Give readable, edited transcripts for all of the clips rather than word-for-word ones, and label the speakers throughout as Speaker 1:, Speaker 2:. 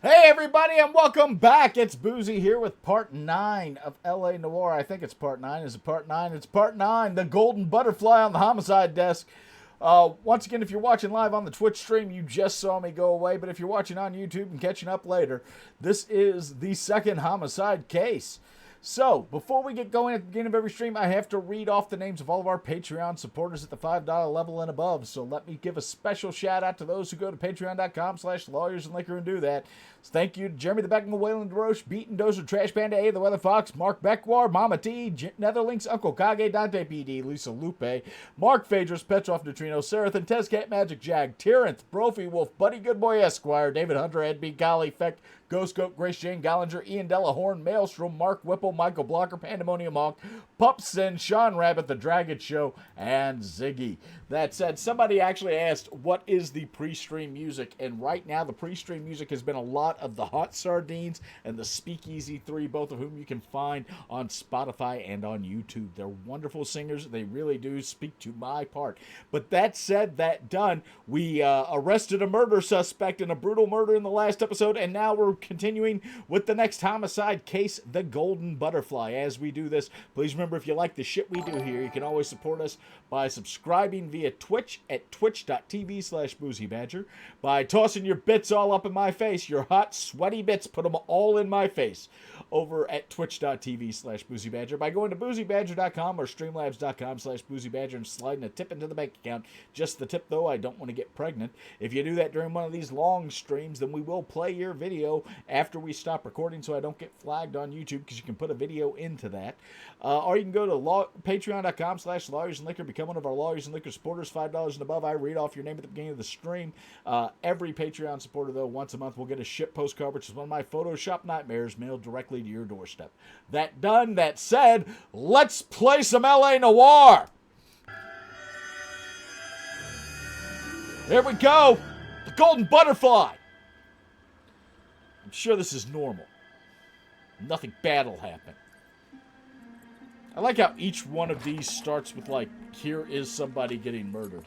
Speaker 1: Hey everybody and welcome back. It's Boozy here with part 9 of LA Noire. I think it's part 9. Is it part 9? It's part 9. The golden butterfly on the homicide desk. Once again, if you're watching live on the Twitch stream, you just saw me go away. But if you're watching on YouTube and catching up later, this is the second homicide case. So, before we get going at the beginning of every stream, I have to read off the names of all of our Patreon supporters at the $5 level and above. So let me give a special shout out to those who go to patreon.com/lawyersandliquor and do that. So thank you to Jeremy the Beckman, Wayland DeRoche, Beaton Dozer, Trash Panda A, The Weather Fox, Mark Beckwar, Mama T, Netherlinks, Uncle Kage, Dante PD, Lisa Lupe, Mark Phaedrus, Petrov Neutrino, Serathan, Tezcat Magic Jag, Tyranth, Brophy Wolf, Buddy Goodboy Esquire, David Hunter, Ed B. Golly, Feck, Ghost Goat, Grace Jane Gollinger, Ian Delahorn, Maelstrom, Mark Whipple, Michael Blocker, Pandemonium Hawk, Pupson, Sean Rabbit, The Dragon Show, and Ziggy. That said, somebody actually asked, what is the pre-stream music? And right now, the pre-stream music has been a lot of the Hot Sardines and the Speakeasy 3, both of whom you can find on Spotify and on YouTube. They're wonderful singers. They really do speak to my part. But that said, that done, we arrested a murder suspect in a brutal murder in the last episode, and now we're continuing with the next homicide case, the Golden Butterfly. As we do this, please remember, if you like the shit we do here, you can always support us by subscribing via Twitch at twitch.tv/Boozy Badger, by tossing your bits all up in my face, your hot, sweaty bits, put them all in my face, over at twitch.tv/Boozy Badger, by going to boozybadger.com or streamlabs.com/Boozy Badger and sliding a tip into the bank account. Just the tip, though. I don't want to get pregnant. If you do that during one of these long streams, then we will play your video after we stop recording so I don't get flagged on YouTube, because you can put a video into that. Or you can go to patreon.com/lawyersandliquor, become one of our Lawyers and Liquor supporters, $5 and above. I read off your name at the beginning of the stream. Every Patreon supporter, though, once a month will get a ship postcard, which is one of my Photoshop nightmares, mailed directly to your doorstep. That done, that said, let's play some LA Noire. There we go. The Golden Butterfly. I'm sure this is normal. Nothing bad will happen. I like how each one of these starts with, like, here is somebody getting murdered.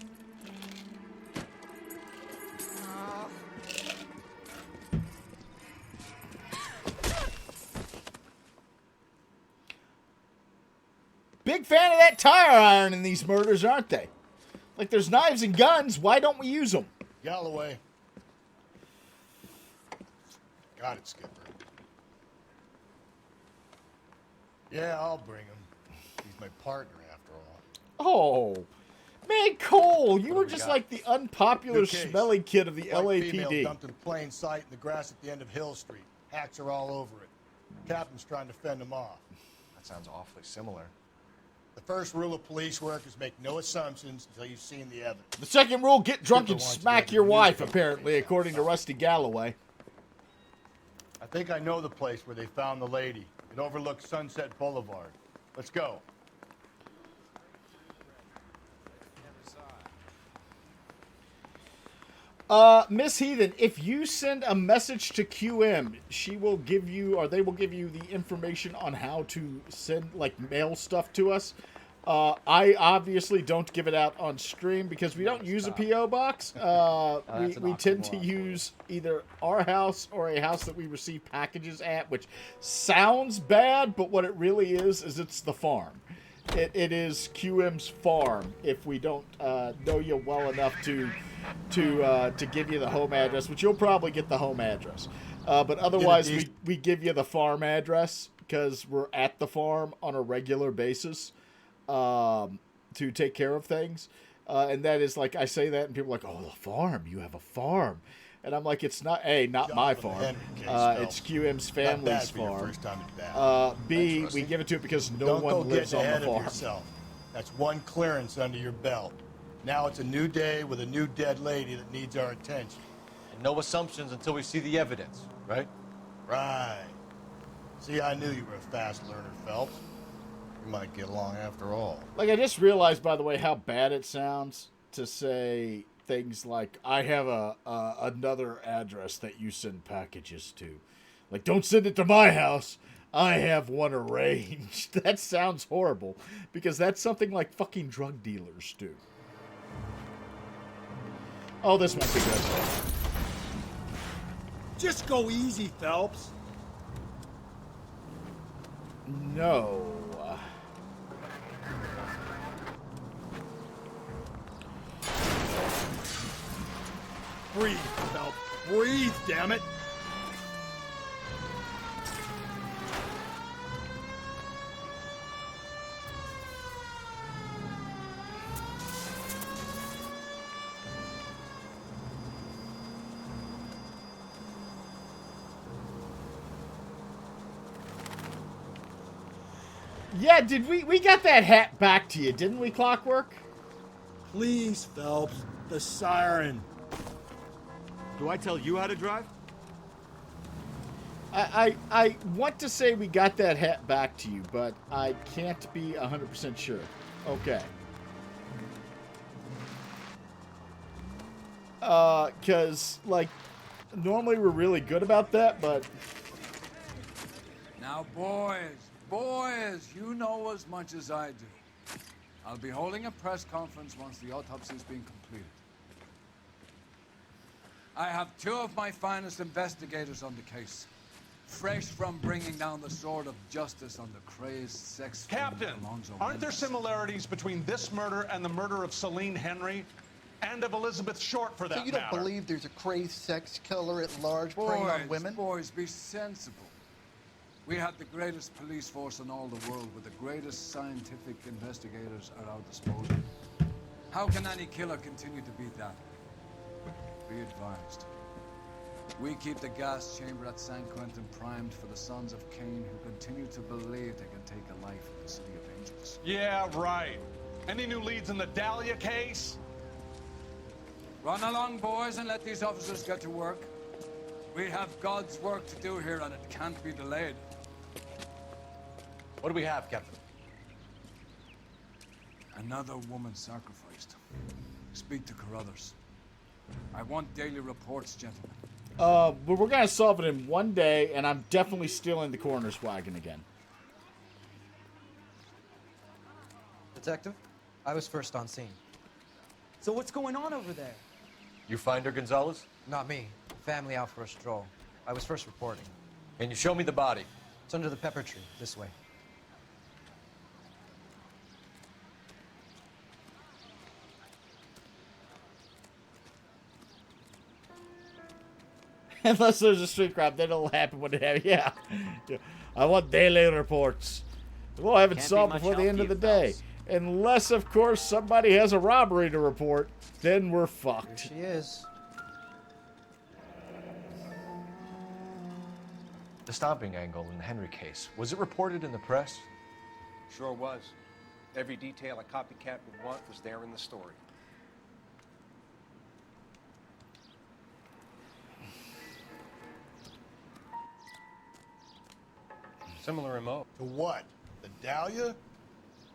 Speaker 1: Big fan of that tire iron in these murders, aren't they? Like, there's knives and guns. Why don't we use them?
Speaker 2: Galloway. Got it, Skipper. Yeah, I'll bring him. He's my partner, after all.
Speaker 1: Oh, man, Cole, you were just
Speaker 2: got?
Speaker 1: like the unpopular,
Speaker 2: New case.
Speaker 1: smelly kid of the
Speaker 2: White female
Speaker 1: LAPD.
Speaker 2: dumped in plain sight in the grass at the end of Hill Street. Hacks are all over it. Captain's trying to fend him off.
Speaker 3: That sounds awfully similar.
Speaker 2: The first rule of police work is make no assumptions until you've seen the evidence.
Speaker 1: The second rule, get drunk
Speaker 2: Skipper
Speaker 1: and
Speaker 2: wants to
Speaker 1: smack
Speaker 2: go to
Speaker 1: your
Speaker 2: the
Speaker 1: wife,
Speaker 2: newspaper.
Speaker 1: apparently, according to Rusty Galloway.
Speaker 2: I think I know the place where they found the lady. It overlooks Sunset Boulevard. Let's go.
Speaker 1: Miss Heathen, if you send a message to QM, she will give you, or they will give you the information on how to send, like, mail stuff to us. I obviously don't give it out on stream because we don't use a P.O. box. We tend to use either our house or a house that we receive packages at, which sounds bad, but what it really is it's the farm. It is QM's farm if we don't know you well enough to give you the home address, which you'll probably get the home address. But otherwise, we give you the farm address because we're at the farm on a regular basis to take care of things. And that is, like, I say that and people are like, oh, the farm, you have a farm. And I'm like, it's not, A, not my farm. It's QM's family's farm. B, we give it to it because no one lives on the farm.
Speaker 2: That's one clearance under your belt. Now it's a new day with a new dead lady that needs our attention.
Speaker 3: And no assumptions until we see the evidence, right?
Speaker 2: Right. See, I knew you were a fast learner, Phelps. We might get along after all.
Speaker 1: Like, I just realized, by the way, how bad it sounds to say things like, I have another address that you send packages to. Like, don't send it to my house. I have one arranged. That sounds horrible, because that's something like fucking drug dealers do. Oh, this won't be good.
Speaker 2: Just go easy, Phelps.
Speaker 1: No.
Speaker 2: Breathe, Phelps. Breathe, damn it.
Speaker 1: Yeah, did we got that hat back to you, didn't we, Clockwork?
Speaker 2: Please, Phelps. The siren.
Speaker 4: Do I tell you how to drive?
Speaker 1: I want to say we got that hat back to you, but I can't be 100% sure. Okay. Because, like, normally we're really good about that, but...
Speaker 5: Now, boys, you know as much as I do. I'll be holding a press conference once the autopsy has been completed. I have two of my finest investigators on the case, fresh from bringing down the sword of justice on the crazed sex
Speaker 6: Captain,
Speaker 5: Alonzo
Speaker 6: aren't there
Speaker 5: Mendes.
Speaker 6: similarities between this murder and the murder of Celine Henry? And of Elizabeth Short, for that
Speaker 7: So you
Speaker 6: matter?
Speaker 7: don't believe there's a crazed sex killer at large preying on women?
Speaker 5: Boys, be sensible. We have the greatest police force in all the world with the greatest scientific investigators at our disposal. How can any killer continue to beat that? Be advised. We keep the gas chamber at San Quentin primed for the sons of Cain who continue to believe they can take a life in the City of Angels.
Speaker 6: Yeah, right. Any new leads in the Dahlia case?
Speaker 5: Run along, boys, and let these officers get to work. We have God's work to do here, and it can't be delayed.
Speaker 3: What do we have, Captain?
Speaker 5: Another woman sacrificed. Speak to Carruthers. I want daily reports, gentlemen.
Speaker 1: But we're going to solve it in one day, and I'm definitely stealing the coroner's wagon again.
Speaker 8: Detective, I was first on scene.
Speaker 9: So what's going on over there?
Speaker 3: You find her, Gonzalez?
Speaker 8: Not me. Family out for a stroll. I was first reporting.
Speaker 3: Can you show me the body?
Speaker 8: It's under the pepper tree, this way.
Speaker 1: Unless there's a street crime, then it'll happen when it happens. Yeah. I want daily reports. We'll have it
Speaker 9: Can't be
Speaker 1: solved
Speaker 9: much
Speaker 1: before the
Speaker 9: help
Speaker 1: end
Speaker 9: to
Speaker 1: of the
Speaker 9: you,
Speaker 1: day.
Speaker 9: Phelps.
Speaker 1: Unless, of course, somebody has a robbery to report, then we're
Speaker 8: Here
Speaker 1: fucked.
Speaker 8: she is.
Speaker 3: The stomping angle in the Henry case. Was it reported in the press?
Speaker 4: Sure was. Every detail a copycat would want was there in the story. Similar MO.
Speaker 2: To what? The Dahlia?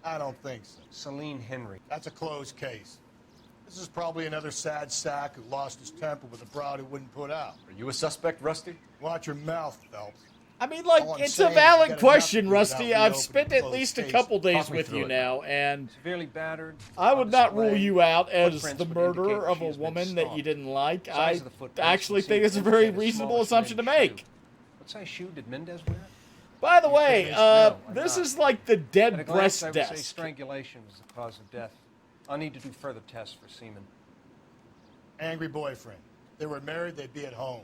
Speaker 2: I don't think so.
Speaker 4: Celine Henry.
Speaker 2: That's a closed case. This is probably another sad sack who lost his temper with a broad who wouldn't put out.
Speaker 3: Are you a suspect, Rusty?
Speaker 2: Watch your mouth, Phelps.
Speaker 1: I mean, like,
Speaker 2: All I'm
Speaker 1: it's
Speaker 2: saying
Speaker 1: a
Speaker 2: is
Speaker 1: valid
Speaker 2: you gotta
Speaker 1: question,
Speaker 2: not do
Speaker 1: Rusty.
Speaker 2: without
Speaker 1: I've
Speaker 2: reopening
Speaker 1: spent at
Speaker 2: closed
Speaker 1: least a
Speaker 2: cases.
Speaker 1: couple days
Speaker 3: Talk me
Speaker 1: with
Speaker 3: through
Speaker 1: you
Speaker 3: it.
Speaker 1: now, and
Speaker 4: Severely battered.
Speaker 1: I would
Speaker 4: on
Speaker 1: not rule
Speaker 4: display.
Speaker 1: you out as
Speaker 4: Footprints
Speaker 1: the
Speaker 4: would
Speaker 1: murderer
Speaker 4: indicate
Speaker 1: of
Speaker 4: she
Speaker 1: a
Speaker 4: has been
Speaker 1: woman that you
Speaker 4: stalked.
Speaker 1: didn't like.
Speaker 4: Size
Speaker 1: I
Speaker 4: of the footprints
Speaker 1: actually
Speaker 4: would
Speaker 1: think
Speaker 4: seem
Speaker 1: it's a
Speaker 4: to
Speaker 1: very
Speaker 4: indicate
Speaker 1: reasonable
Speaker 4: smallest
Speaker 1: assumption to
Speaker 4: men's
Speaker 1: make.
Speaker 4: shoe. What size shoe did Mendez wear?
Speaker 1: By the way,
Speaker 4: convinced? No, I'm
Speaker 1: this
Speaker 4: not.
Speaker 1: is like the
Speaker 4: At
Speaker 1: dead
Speaker 4: a glance,
Speaker 1: breast
Speaker 4: I would say
Speaker 1: desk.
Speaker 4: strangulation was the cause of death. I'll need to do further tests for semen.
Speaker 2: Angry boyfriend. If they were married, they'd be at home.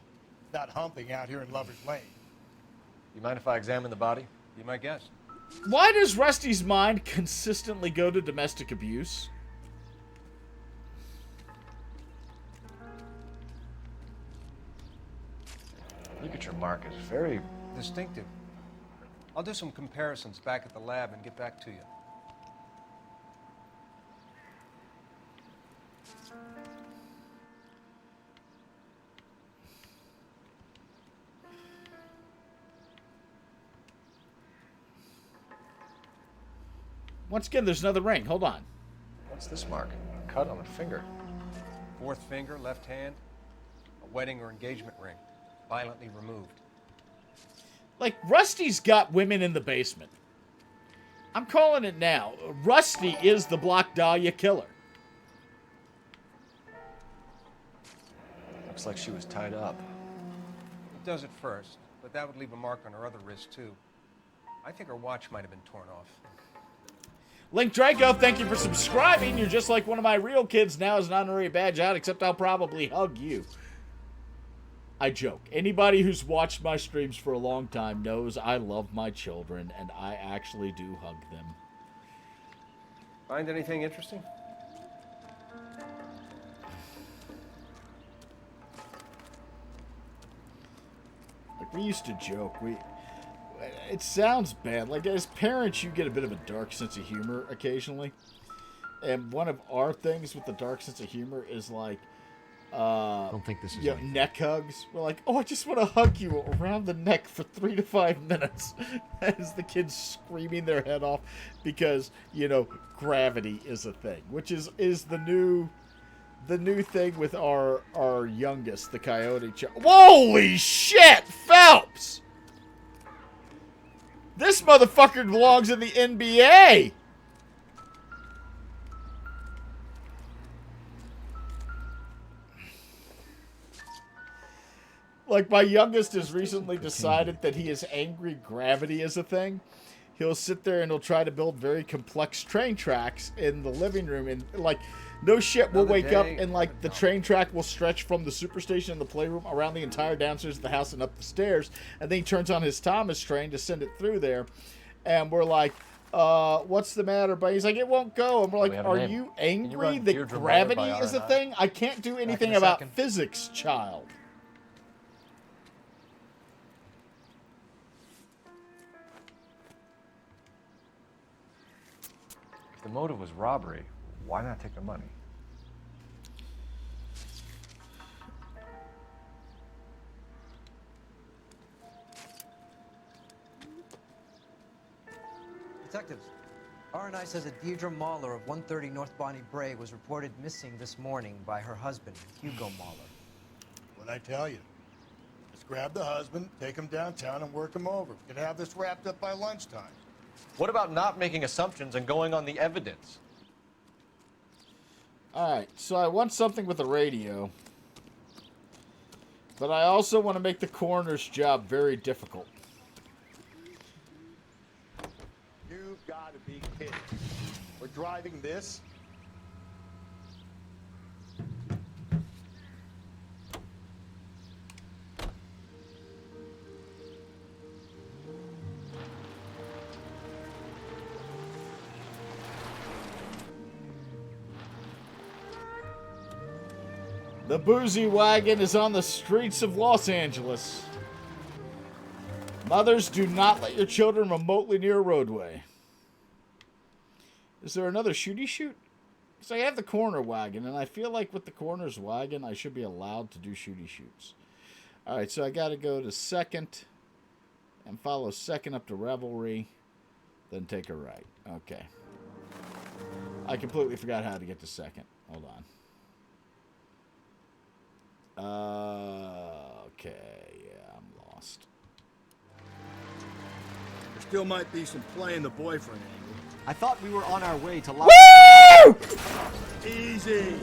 Speaker 2: Not humping out here in Lover's Lane.
Speaker 3: You mind if I examine the body?
Speaker 4: Be my guest.
Speaker 1: Why does Rusty's mind consistently go to domestic abuse?
Speaker 3: Look at your mark. It's very...
Speaker 4: Distinctive. I'll do some comparisons back at the lab and get back to you.
Speaker 1: Once again, there's another ring. Hold on.
Speaker 3: What's this mark? A cut on a finger.
Speaker 4: Fourth finger, left hand. A wedding or engagement ring. Violently removed.
Speaker 1: Like, Rusty's got women in the basement. I'm calling it now. Rusty is the Block Dahlia killer.
Speaker 3: Looks like she was tied up.
Speaker 4: Hope does it first, but that would leave a mark on her other wrist, too. I think her watch might have been torn off.
Speaker 1: Link Draco, thank you for subscribing. You're just like one of my real kids now as an honorary badge out, except I'll probably hug you. I joke. Anybody who's watched my streams for a long time knows I love my children, and I actually do hug them.
Speaker 4: Find anything interesting?
Speaker 1: Like, we used to joke. It sounds bad. Like, as parents, you get a bit of a dark sense of humor occasionally. And one of our things with the dark sense of humor is like,
Speaker 3: don't think this is
Speaker 1: neck hugs. We're like, oh, I just want to hug you around the neck for 3 to 5 minutes. As the kids screaming their head off because, gravity is a thing. Which is the new thing with our youngest, the coyote child. Holy shit, Phelps! This motherfucker belongs in the NBA! Like, my youngest has recently decided that he is angry gravity is a thing. He'll sit there and he'll try to build very complex train tracks in the living room. And, like, no shit, we'll wake up and, like, the train track will stretch from the superstation in the playroom around the entire downstairs of the house and up the stairs. And then he turns on his Thomas train to send it through there. And we're like, what's the matter, buddy? He's like, it won't go. And we're like, are you angry that gravity is a thing? I can't do anything about physics, child.
Speaker 3: If the motive was robbery, why not take the money?
Speaker 8: Detectives, R&I says that Deirdre Mahler of 130 North Bonnie Bray was reported missing this morning by her husband, Hugo Mahler.
Speaker 2: What'd I tell you? Just grab the husband, take him downtown, and work him over. We can have this wrapped up by lunchtime.
Speaker 3: What about not making assumptions and going on the evidence?
Speaker 1: Alright, so I want something with the radio. But I also want to make the coroner's job very difficult.
Speaker 2: You've got to be kidding. We're driving this?
Speaker 1: The Boozy wagon is on the streets of Los Angeles. Mothers, do not let your children remotely near a roadway. Is there another shooty shoot? Because I have the coroner wagon, and I feel like with the coroner's wagon, I should be allowed to do shooty shoots. Alright, so I got to go to second, and follow second up to Revelry, then take a right. Okay. I completely forgot how to get to second. Hold on. Okay, yeah, I'm lost.
Speaker 2: There still might be some playing the boyfriend angle.
Speaker 9: I thought we were on our way to
Speaker 1: Woo!
Speaker 2: Easy.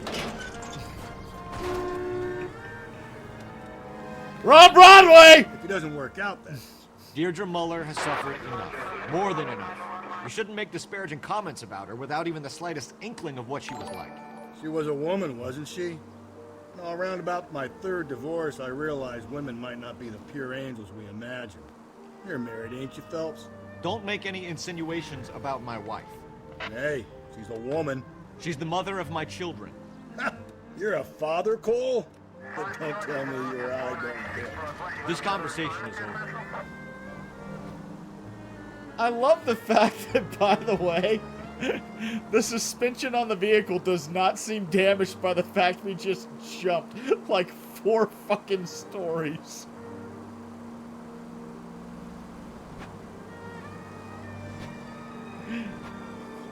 Speaker 1: We're on Broadway!
Speaker 2: If it doesn't work out, then.
Speaker 9: Deirdre Muller has suffered enough. More than enough. You shouldn't make disparaging comments about her without even the slightest inkling of what she was like.
Speaker 2: She was a woman, wasn't she? No, around about my third divorce, I realized women might not be the pure angels we imagine. You're married, ain't you, Phelps?
Speaker 9: Don't make any insinuations about my wife.
Speaker 2: Hey, she's a woman.
Speaker 9: She's the mother of my children.
Speaker 2: You're a father, Cole? But don't tell me your eye don't care.
Speaker 9: This conversation is over.
Speaker 1: I love the fact that, by the way, the suspension on the vehicle does not seem damaged by the fact we just jumped like 4 fucking stories.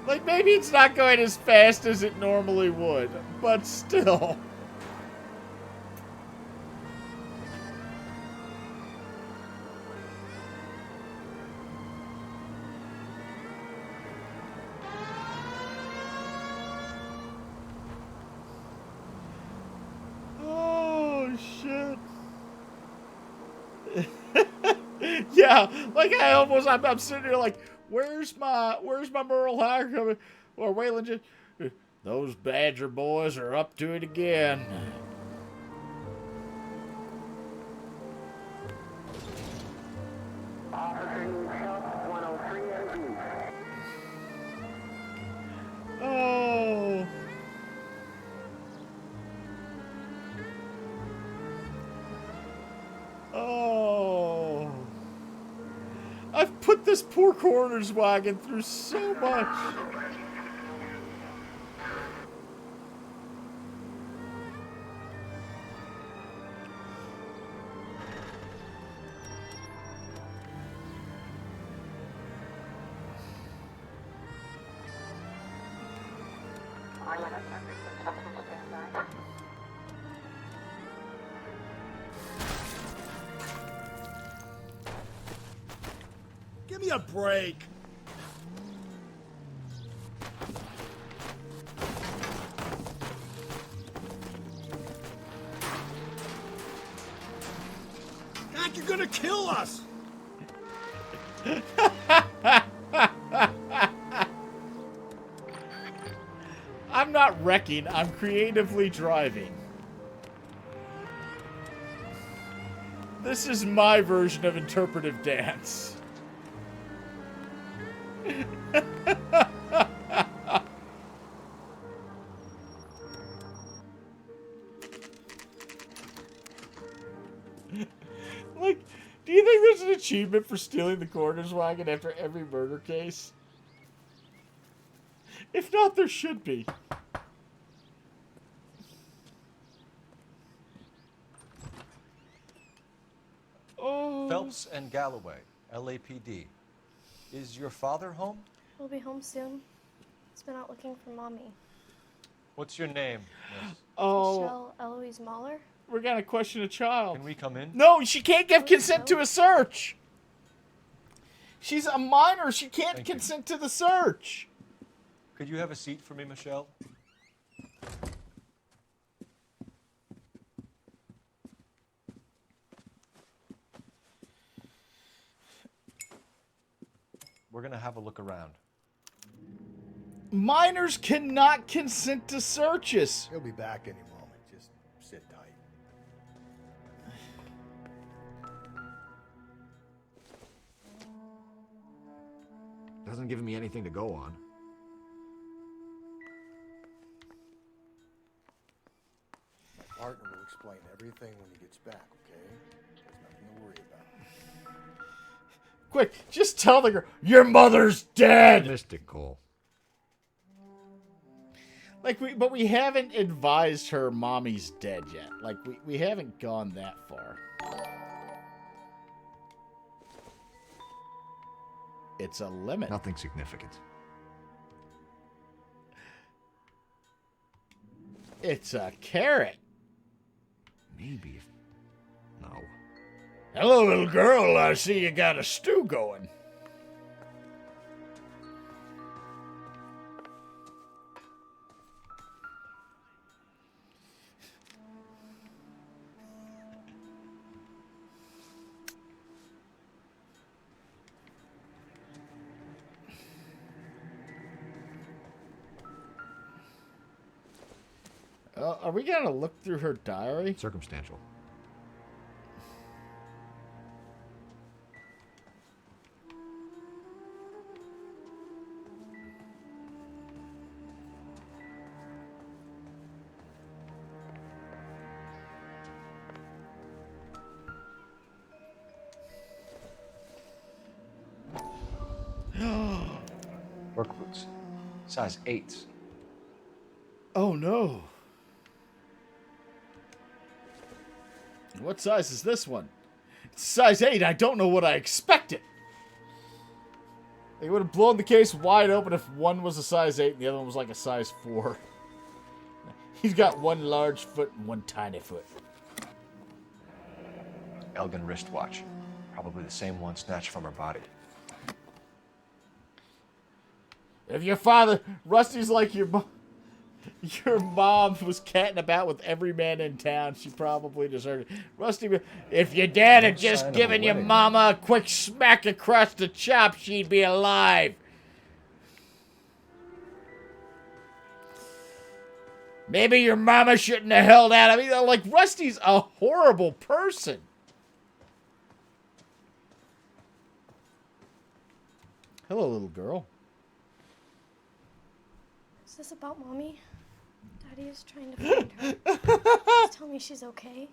Speaker 1: Like, maybe it's not going as fast as it normally would, but still. Oh, shit. Yeah, like I'm sitting here like, where's my Merle Haggard coming? Or Waylon just, those Badger boys are up to it again. Oh. Oh. I've put this poor coroner's wagon through so much.
Speaker 2: Give me a break. God, you're gonna kill us.
Speaker 1: I'm not wrecking, I'm creatively driving. This is my version of interpretive dance. Like, do you think there's an achievement for stealing the coroner's wagon after every murder case? If not, there should be. Oh.
Speaker 3: Phelps and Galloway, LAPD. Is your father home?
Speaker 10: We'll be home soon. He's been out looking for Mommy.
Speaker 3: What's your name, miss?
Speaker 1: Oh.
Speaker 10: Michelle Eloise Mahler?
Speaker 1: We're gonna question a child.
Speaker 3: Can we come in?
Speaker 1: No, she can't give consent to a search. She's a minor. She can't consent to the search.
Speaker 3: Could you have a seat for me, Michelle? We're gonna have a look around.
Speaker 1: Minors cannot consent to searches.
Speaker 2: He'll be back any moment. Just sit tight.
Speaker 9: Doesn't give me anything to go on.
Speaker 2: My partner will explain everything when he gets back, okay? There's nothing to worry about.
Speaker 1: Quick, just tell the girl, your mother's dead.
Speaker 9: Mystical.
Speaker 1: Like, but we haven't advised her mommy's dead yet. Like, we haven't gone that far. It's a limit.
Speaker 9: Nothing significant.
Speaker 1: It's a carrot.
Speaker 9: Maybe if... No.
Speaker 1: Hello, little girl. I see you got a stew going. Are we gonna look through her diary?
Speaker 9: Circumstantial.
Speaker 3: Work boots. Size 8s.
Speaker 1: Oh no. What size is this one? It's size 8. I don't know what I expected. They would have blown the case wide open if one was a size 8 and the other one was like a size 4. He's got one large foot and one tiny foot.
Speaker 3: Elgin wristwatch. Probably the same one snatched from her body.
Speaker 1: If your father, Rusty's like your Your mom was catting about with every man in town. She probably deserved it. Rusty, if your dad had just given your mama a quick smack across the chop, she'd be alive. Maybe your mama shouldn't have held out. I mean, like, Rusty's a horrible person. Hello, little girl.
Speaker 10: Is this about Mommy? Daddy is trying to find her. Please tell me she's okay.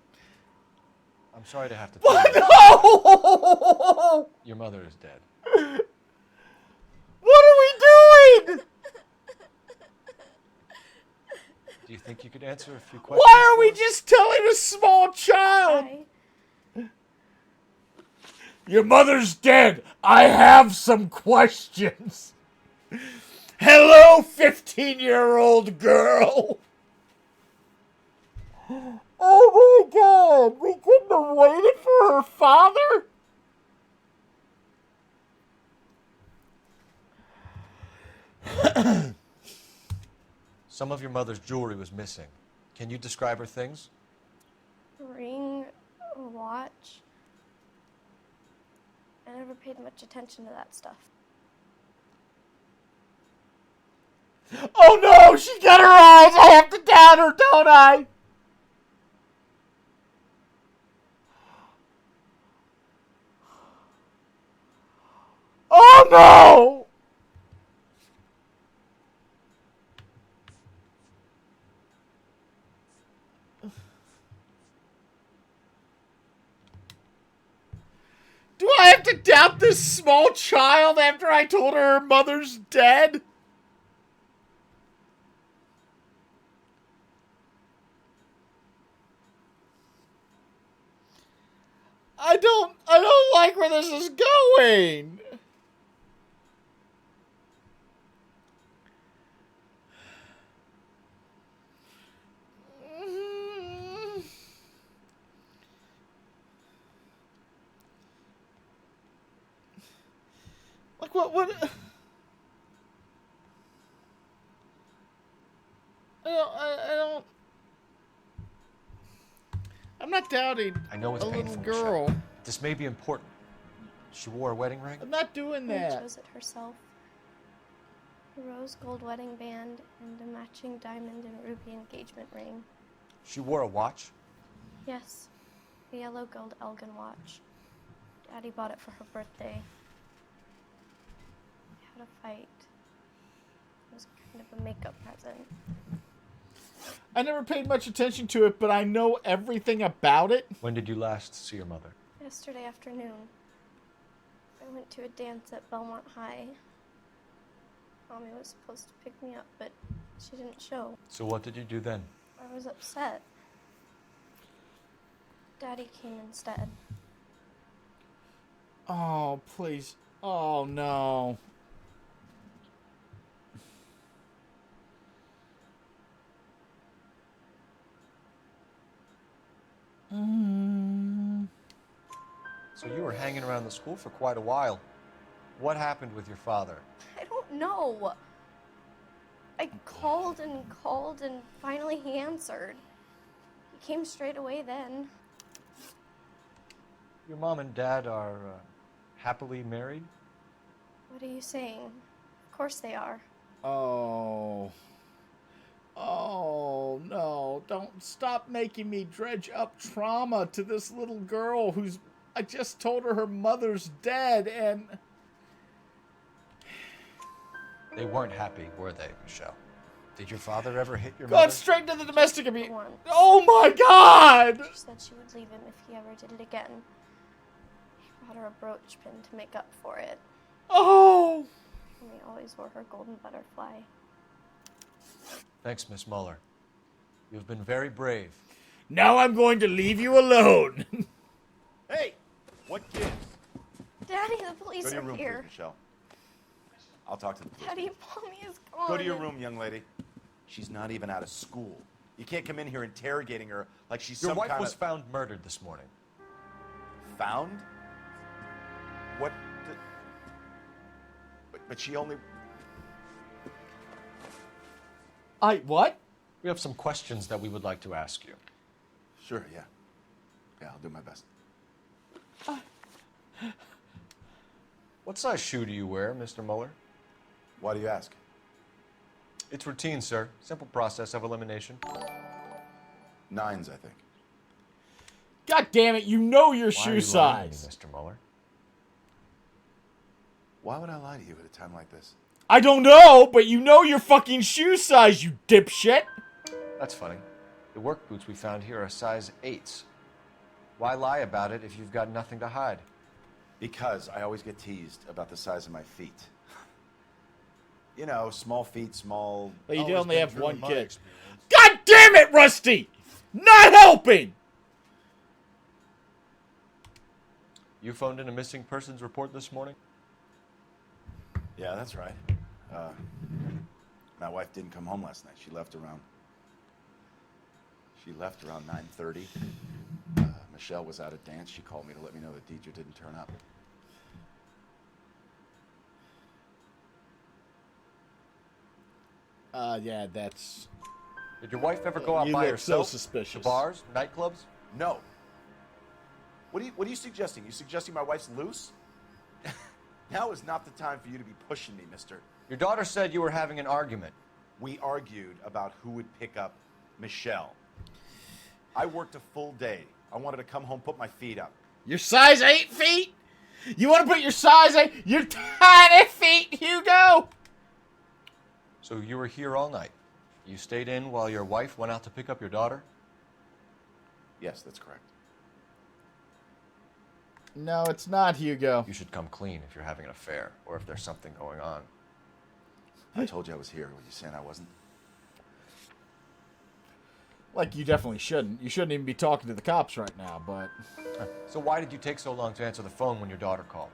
Speaker 3: I'm sorry to have to tell you.
Speaker 1: No!
Speaker 3: Your mother is dead.
Speaker 1: What are we doing?
Speaker 3: Do you think you could answer a few questions?
Speaker 1: Why are we just telling a small child?
Speaker 10: Hi.
Speaker 1: Your mother's dead. I have some questions. Hello, 15-year-old girl. Oh my God. We couldn't have waited for her father?
Speaker 3: Some of your mother's jewelry was missing. Can you describe her things?
Speaker 10: Ring, a watch. I never paid much attention to that stuff.
Speaker 1: Oh no, she got her eyes. I have to down her, don't I? Oh no! Do I have to doubt this small child after I told her her mother's dead? I don't like where this is going. Like what I don't I'm not doubting
Speaker 3: I know it's
Speaker 1: a
Speaker 3: painful,
Speaker 1: little girl.
Speaker 3: Michelle. This may be important. She wore a wedding ring?
Speaker 1: I'm not doing
Speaker 10: She
Speaker 1: that.
Speaker 10: chose it herself. A rose gold wedding band and a matching diamond and ruby engagement ring.
Speaker 3: She wore a watch?
Speaker 10: Yes, a yellow gold Elgin watch. Daddy bought it for her birthday. We had a fight. It was kind of a makeup present.
Speaker 1: I never paid much attention to it, but I know everything about it.
Speaker 3: When did you last see your mother?
Speaker 10: Yesterday afternoon, I went to a dance at Belmont High. Mommy was supposed to pick me up, but she didn't show.
Speaker 3: So what did you do then?
Speaker 10: I was upset. Daddy came instead.
Speaker 1: Oh, please. Oh, no.
Speaker 3: So you were hanging around the school for quite a while. What happened with your father?
Speaker 10: I don't know. I called and finally he answered. He came straight away then.
Speaker 3: Your mom and dad are happily married?
Speaker 10: What are you saying? Of course they are.
Speaker 1: Oh. Oh, no. Don't stop making me dredge up trauma to this little girl who's... I just told her mother's dead and...
Speaker 3: They weren't happy, were they, Michelle? Did your father ever hit your
Speaker 1: Gone
Speaker 3: mother?
Speaker 1: straight to the domestic abuse.
Speaker 10: Once.
Speaker 1: Oh my God!
Speaker 10: She said she would leave him if he ever did it again. He bought her a brooch pin to make up for it.
Speaker 1: Oh!
Speaker 10: And we always wore her golden butterfly.
Speaker 3: Thanks, Miss Muller. You've been very brave.
Speaker 1: Now I'm going to leave you alone.
Speaker 11: Hey, what kids?
Speaker 10: Daddy, the police
Speaker 11: Go to your
Speaker 10: are
Speaker 11: room,
Speaker 10: here.
Speaker 11: please, Michelle. I'll talk to the police.
Speaker 10: Daddy, Mommy is gone.
Speaker 11: Go to your room, young lady. She's not even out of school. You can't come in here interrogating her like she's
Speaker 3: Your
Speaker 11: some
Speaker 3: wife
Speaker 11: kind
Speaker 3: was
Speaker 11: of...
Speaker 3: found murdered this morning.
Speaker 11: Found? What? But she only...
Speaker 1: What?
Speaker 3: We have some questions that we would like to ask you.
Speaker 11: Sure, yeah. Yeah, I'll do my best.
Speaker 3: What size shoe do you wear, Mr. Mueller?
Speaker 11: Why do you ask?
Speaker 3: It's routine, sir. Simple process of elimination.
Speaker 11: 9s, I think.
Speaker 1: God damn it, you know your
Speaker 3: Why are
Speaker 1: shoe
Speaker 3: you lying to
Speaker 1: size.
Speaker 3: me, Mr. Mueller?
Speaker 11: Why would I lie to you at a time like this?
Speaker 1: I don't know, but you know your fucking shoe size, you dipshit.
Speaker 3: That's funny. The work boots we found here are size 8s. Why lie about it if you've got nothing to hide?
Speaker 11: Because I always get teased about the size of my feet. You know, small feet, small...
Speaker 1: But you
Speaker 2: Always
Speaker 1: only
Speaker 2: been
Speaker 1: have
Speaker 2: true
Speaker 1: one
Speaker 2: in my
Speaker 1: kid.
Speaker 2: experience.
Speaker 1: God damn it, Rusty! Not helping!
Speaker 3: You phoned in a missing persons report this morning?
Speaker 11: Yeah, that's right. My wife didn't come home last night. She left around 9:30. Michelle was out at dance. She called me to let me know that Deidre didn't turn up.
Speaker 1: Yeah, that's...
Speaker 3: Did your wife ever go out
Speaker 1: You
Speaker 3: by
Speaker 1: look
Speaker 3: herself?
Speaker 1: so suspicious.
Speaker 3: To bars, nightclubs?
Speaker 11: No. What are you suggesting? You suggesting my wife's loose? Now is not the time for you to be pushing me, mister.
Speaker 3: Your daughter said you were having an argument.
Speaker 11: We argued about who would pick up Michelle. I worked a full day. I wanted to come home, put my feet up.
Speaker 1: Your size 8 feet? You want to put your size 8... Your tiny feet, Hugo?
Speaker 3: So you were here all night. You stayed in while your wife went out to pick up your daughter?
Speaker 11: Yes, that's correct.
Speaker 1: No, it's not, Hugo.
Speaker 3: You should come clean if you're having an affair or if there's something going on.
Speaker 11: I told you I was here. Were you saying I wasn't?
Speaker 1: Like, you definitely shouldn't. You shouldn't even be talking to the cops right now, but...
Speaker 3: So why did you take so long to answer the phone when your daughter called?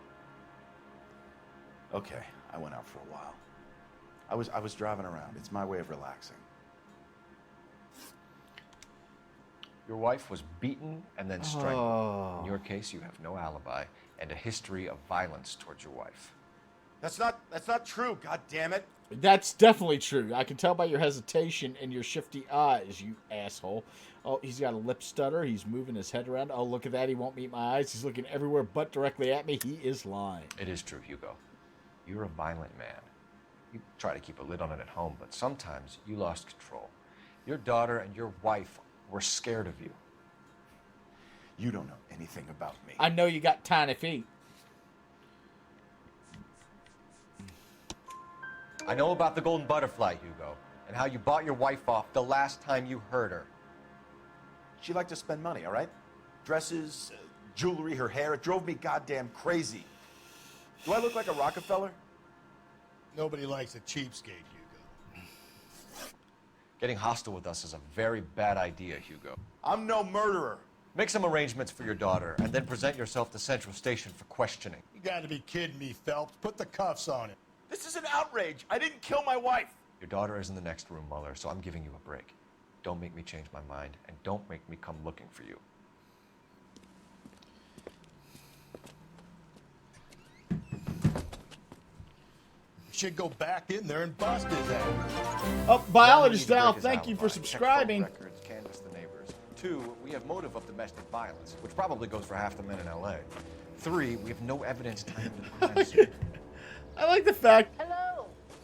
Speaker 11: Okay, I went out for a while. I was driving around. It's my way of relaxing.
Speaker 3: Your wife was beaten and then strangled.
Speaker 1: Oh.
Speaker 3: In your case, you have no alibi and a history of violence towards your wife.
Speaker 11: That's not true, god damn it.
Speaker 1: That's definitely true. I can tell by your hesitation and your shifty eyes, you asshole. Oh, he's got a lip stutter. He's moving his head around. Oh, look at that. He won't meet my eyes. He's looking everywhere but directly at me. He is lying.
Speaker 3: It is true, Hugo. You're a violent man. You try to keep a lid on it at home, but sometimes you lost control. Your daughter and your wife were scared of you.
Speaker 11: You don't know anything about me.
Speaker 1: I know you got tiny feet.
Speaker 3: I know about the golden butterfly, Hugo, and how you bought your wife off the last time you heard her.
Speaker 11: She liked to spend money, all right? Dresses, jewelry, her hair. It drove me goddamn crazy. Do I look like a Rockefeller?
Speaker 2: Nobody likes a cheapskate, Hugo.
Speaker 3: Getting hostile with us is a very bad idea, Hugo.
Speaker 11: I'm no murderer.
Speaker 3: Make some arrangements for your daughter, and then present yourself to Central Station for questioning.
Speaker 2: You gotta be kidding me, Phelps. Put the cuffs on him.
Speaker 11: This is an outrage. I didn't kill my wife.
Speaker 3: Your daughter is in the next room, Mueller, so I'm giving you a break. Don't make me change my mind, and don't make me come looking for you.
Speaker 2: You should go back in there and bust his ass.
Speaker 1: Oh, Biologist
Speaker 3: One, we need to
Speaker 1: Al,
Speaker 3: break his
Speaker 1: thank you
Speaker 3: alibi,
Speaker 1: for
Speaker 3: check phone
Speaker 1: subscribing.
Speaker 3: records, canvass the neighbors. 2, we have motive of domestic violence, which probably goes for half the men in L.A. 3, we have no evidence tying him to the crime scene.
Speaker 1: I like the fact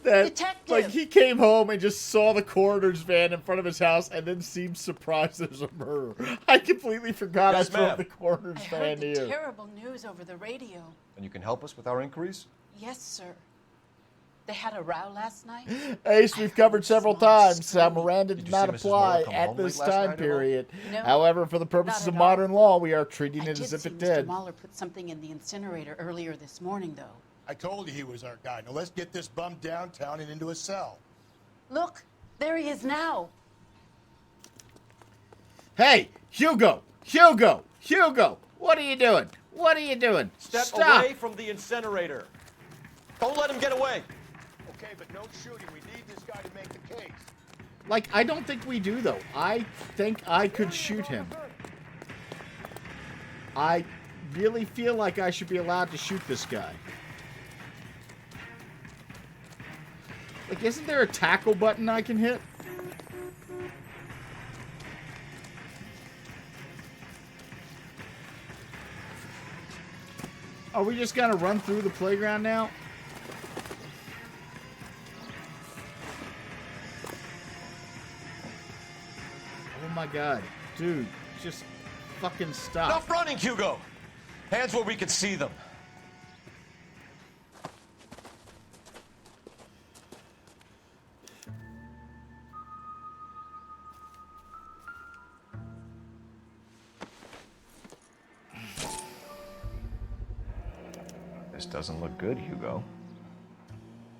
Speaker 1: that
Speaker 12: Detective!
Speaker 1: like he came home and just saw the coroner's van in front of his house and then seemed surprised there's a murder. I completely forgot
Speaker 3: Yes,
Speaker 1: I drove
Speaker 3: ma'am.
Speaker 1: the coroner's
Speaker 12: I
Speaker 1: van
Speaker 12: heard
Speaker 1: to
Speaker 12: the
Speaker 1: you.
Speaker 12: terrible news over the radio.
Speaker 3: And you can help us with our inquiries?
Speaker 12: Yes, sir. They had a row last night.
Speaker 1: Ace, we've covered several times how Miranda
Speaker 3: Did
Speaker 1: did
Speaker 3: you
Speaker 1: not
Speaker 3: see Mrs.
Speaker 1: apply
Speaker 3: Mueller come
Speaker 1: at
Speaker 3: home
Speaker 1: this
Speaker 3: late last
Speaker 1: time
Speaker 3: night at all?
Speaker 1: period.
Speaker 12: No,
Speaker 1: However, for the purposes
Speaker 12: not
Speaker 1: of
Speaker 12: at
Speaker 1: modern law, we are treating
Speaker 12: I
Speaker 1: it as
Speaker 12: did
Speaker 1: if
Speaker 12: see
Speaker 1: it
Speaker 12: Mr.
Speaker 1: did.
Speaker 12: Mahler put something in the incinerator earlier this morning, though.
Speaker 2: I told you he was our guy. Now let's get this bum downtown and into a cell.
Speaker 12: Look, there he is now.
Speaker 1: Hey, Hugo! Hugo! Hugo! What are you doing? What are you doing?
Speaker 3: Step
Speaker 1: Stop!
Speaker 3: away from the incinerator. Don't let him get away.
Speaker 2: Okay, but no shooting. We need this guy to make the case.
Speaker 1: Like, I don't think we do, though. I think I could shoot him. I really feel like I should be allowed to shoot this guy. Like, isn't there a tackle button I can hit? Are we just gonna run through the playground now? Oh my god. Dude, just fucking stop.
Speaker 3: Enough running, Hugo! Hands where we can see them. This doesn't look good, Hugo.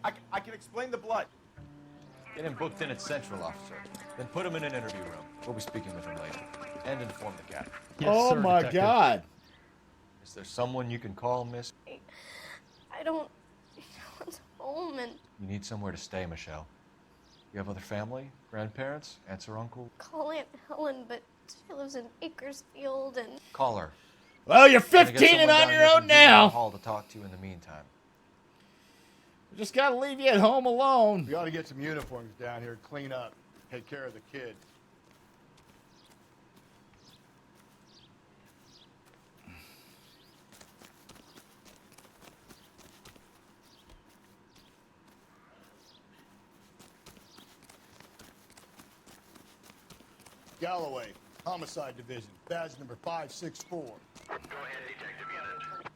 Speaker 11: I can explain the blood.
Speaker 3: Get him booked in at Central, officer. Then put him in an interview room. We'll be speaking with him later. And inform the captain.
Speaker 1: Oh my god.
Speaker 3: Is there someone you can call, miss?
Speaker 10: I don't... No one's home and...
Speaker 3: You need somewhere to stay, Michelle. You have other family? Grandparents? Aunts or uncle?
Speaker 10: Call Aunt Helen, but she lives in Bakersfield and...
Speaker 3: Call her.
Speaker 1: Well, you're
Speaker 3: I'm gonna
Speaker 1: 15
Speaker 3: get
Speaker 1: and
Speaker 3: someone
Speaker 1: on
Speaker 3: down
Speaker 1: your
Speaker 3: here
Speaker 1: own
Speaker 3: from Juvenile
Speaker 1: now.
Speaker 3: Hall to talk to you in the meantime.
Speaker 1: We just gotta leave you at home alone.
Speaker 2: We ought to get some uniforms down here, clean up, take care of the kid. Galloway, Homicide Division, badge number 564. Go ahead, Detective Unit.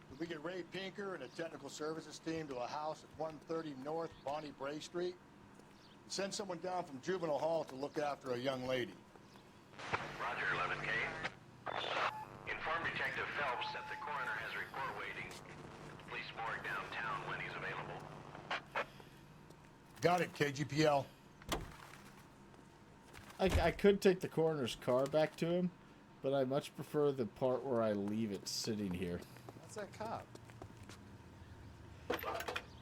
Speaker 2: Could we get Ray Pinker and a technical services team to a house at 130 North Bonnie Bray Street? Send someone down from Juvenile Hall to look after a young lady.
Speaker 13: Roger, 11K. Inform Detective Phelps that the coroner has a report waiting. Police morgue downtown when he's available.
Speaker 2: Got it, KGPL.
Speaker 1: I could take the coroner's car back to him, but I much prefer the part where I leave it sitting here.
Speaker 4: That's that cop.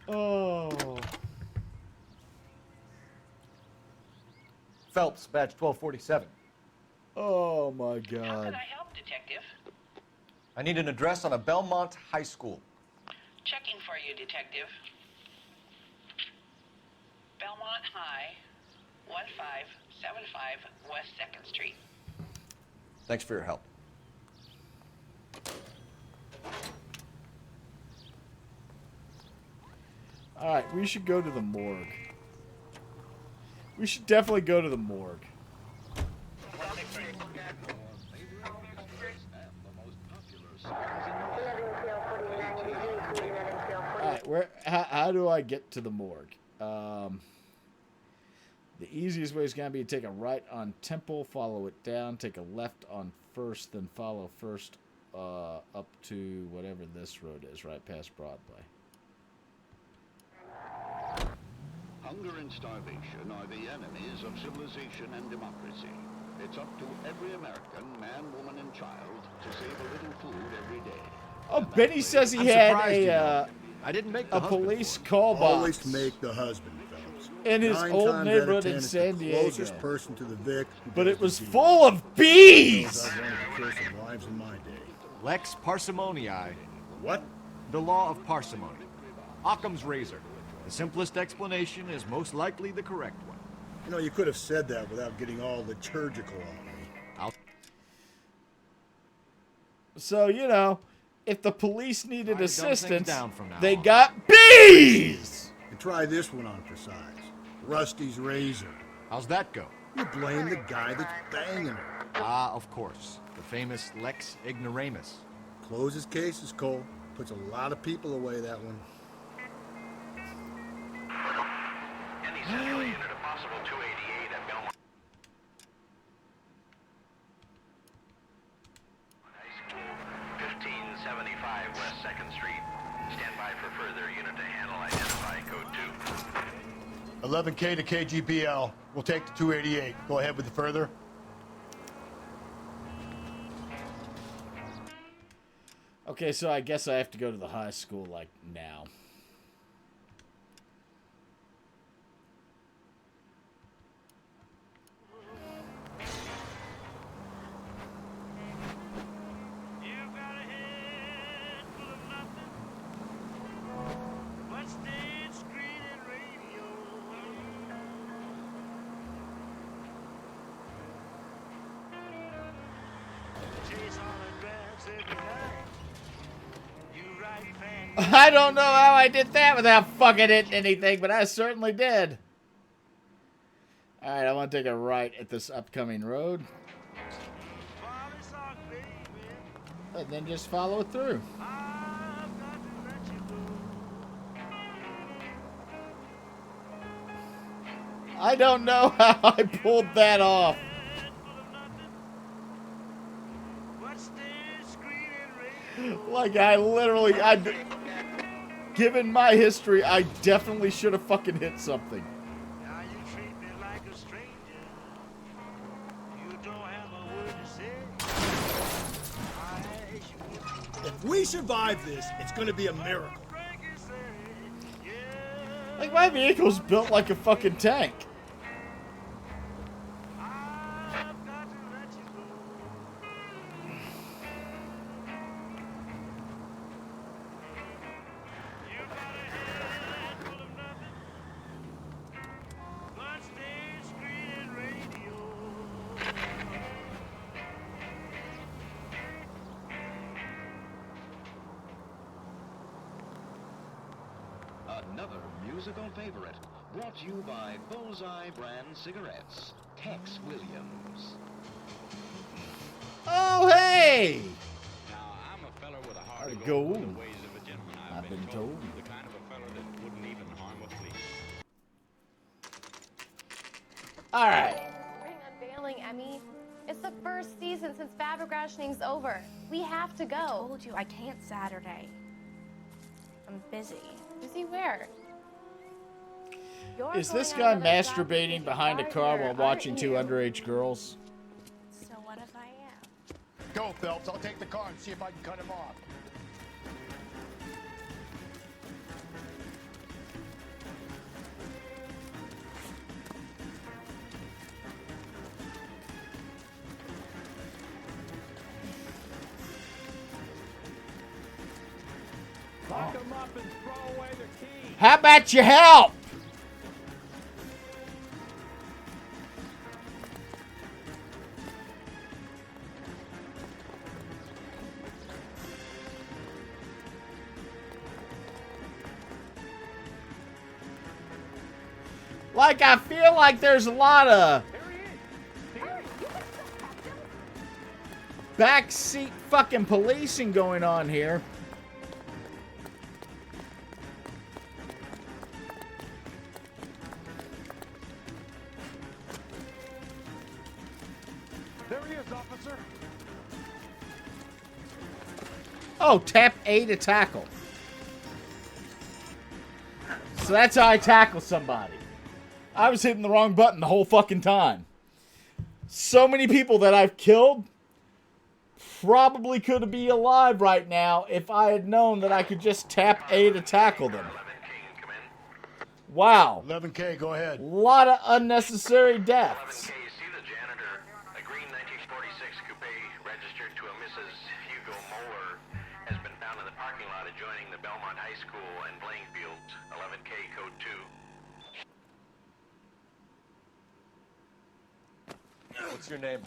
Speaker 1: Oh.
Speaker 9: Phelps, badge 1247.
Speaker 1: Oh my
Speaker 12: How
Speaker 1: god.
Speaker 12: can I help, Detective?
Speaker 3: I need an address on a Belmont High School.
Speaker 12: Checking for you, Detective. Belmont High, 1575 West 2nd Street.
Speaker 3: Thanks for your help.
Speaker 1: Alright, we should go to the morgue. We should definitely go to the morgue. Alright, how do I get to the morgue? The easiest way is going to be to take a right on Temple, follow it down, take a left on First, then follow First up to whatever this road is, right past Broadway.
Speaker 14: Hunger and starvation are the enemies of civilization and democracy. It's up to every American, man, woman, and child to save a little food every day.
Speaker 1: Oh, Benny says he had a police call box.
Speaker 2: Always make the husband, Phelps.
Speaker 1: In his
Speaker 2: 9
Speaker 1: old
Speaker 2: times out of
Speaker 1: neighborhood
Speaker 2: 10,
Speaker 1: in
Speaker 2: it's
Speaker 1: San
Speaker 2: the
Speaker 1: Diego.
Speaker 2: closest person to the Vic.
Speaker 1: But it was full of bees!
Speaker 2: I've learned to kill some wives in my day.
Speaker 9: Lex parsimoniae.
Speaker 2: What?
Speaker 9: The law of parsimony. Occam's razor. The simplest explanation is most likely the correct one.
Speaker 2: You know, you could have said that without getting all liturgical on me.
Speaker 1: So, you know, if the police needed assistance, they
Speaker 2: on.
Speaker 1: got bees!
Speaker 2: And try this one on for size. Rusty's razor.
Speaker 9: How's that go?
Speaker 2: You blame the guy that's banging her.
Speaker 9: Ah, of course. The famous Lex ignoramus.
Speaker 2: Closes cases, Cole. Puts a lot of people away, that one.
Speaker 13: Any central unit of possible 288 at Belmont High School, 1575 West 2nd Street. Stand by for further unit to handle. Identify code 2.
Speaker 2: 11K to KGPL. We'll take the 288. Go ahead with the further.
Speaker 1: Okay, so I guess I have to go to the high school, like, now. I don't know how I did that without fucking hitting anything, but I certainly did. Alright, I want to take a right at this upcoming road. And then just follow it through. I don't know how I pulled that off. Like, I literally, given my history, I definitely should have fucking hit something.
Speaker 2: If we survive this, it's going to be a miracle.
Speaker 1: Like, my vehicle's built like a fucking tank.
Speaker 14: Another musical favorite, brought to you by Bullseye brand cigarettes. Tex Williams.
Speaker 1: Oh, hey!
Speaker 13: Now, I'm a feller with a heart
Speaker 1: How'd
Speaker 13: of
Speaker 1: it
Speaker 13: gold
Speaker 1: go?
Speaker 13: with the ways of a gentleman, I've been told. The kind of a feller that wouldn't even harm a flea.
Speaker 1: Alright.
Speaker 15: Spring unveiling, Emmy. It's the first season since fabricationing's over. We have to go.
Speaker 10: I told you I can't Saturday. I'm busy.
Speaker 15: Busy where? You're
Speaker 1: Is
Speaker 15: going
Speaker 1: this
Speaker 15: out
Speaker 1: guy
Speaker 15: of a job
Speaker 1: masturbating
Speaker 15: because
Speaker 1: behind a
Speaker 15: you are
Speaker 1: car
Speaker 15: here,
Speaker 1: while watching
Speaker 15: aren't
Speaker 1: two
Speaker 15: you?
Speaker 1: underage girls?
Speaker 10: So what if I am?
Speaker 2: Go, Phelps. I'll take the car and see if I can cut him off.
Speaker 16: Lock them up and throw away the key.
Speaker 1: How about you help? Like, I feel like there's a lot of backseat fucking policing going on here.
Speaker 16: There he is, officer.
Speaker 1: Oh, tap A to tackle. So that's how I tackle somebody. I was hitting the wrong button the whole fucking time. So many people that I've killed probably could be alive right now if I had known that I could just tap A to tackle them. Wow.
Speaker 2: 11K, go ahead.
Speaker 1: A lot of unnecessary deaths.
Speaker 13: 11K, see the janitor, a green 1946 coupe registered to a Mrs. Hugo Moeller has been found in the parking lot adjoining the Belmont High School and playing fields. 11K, code 2.
Speaker 3: What's your name?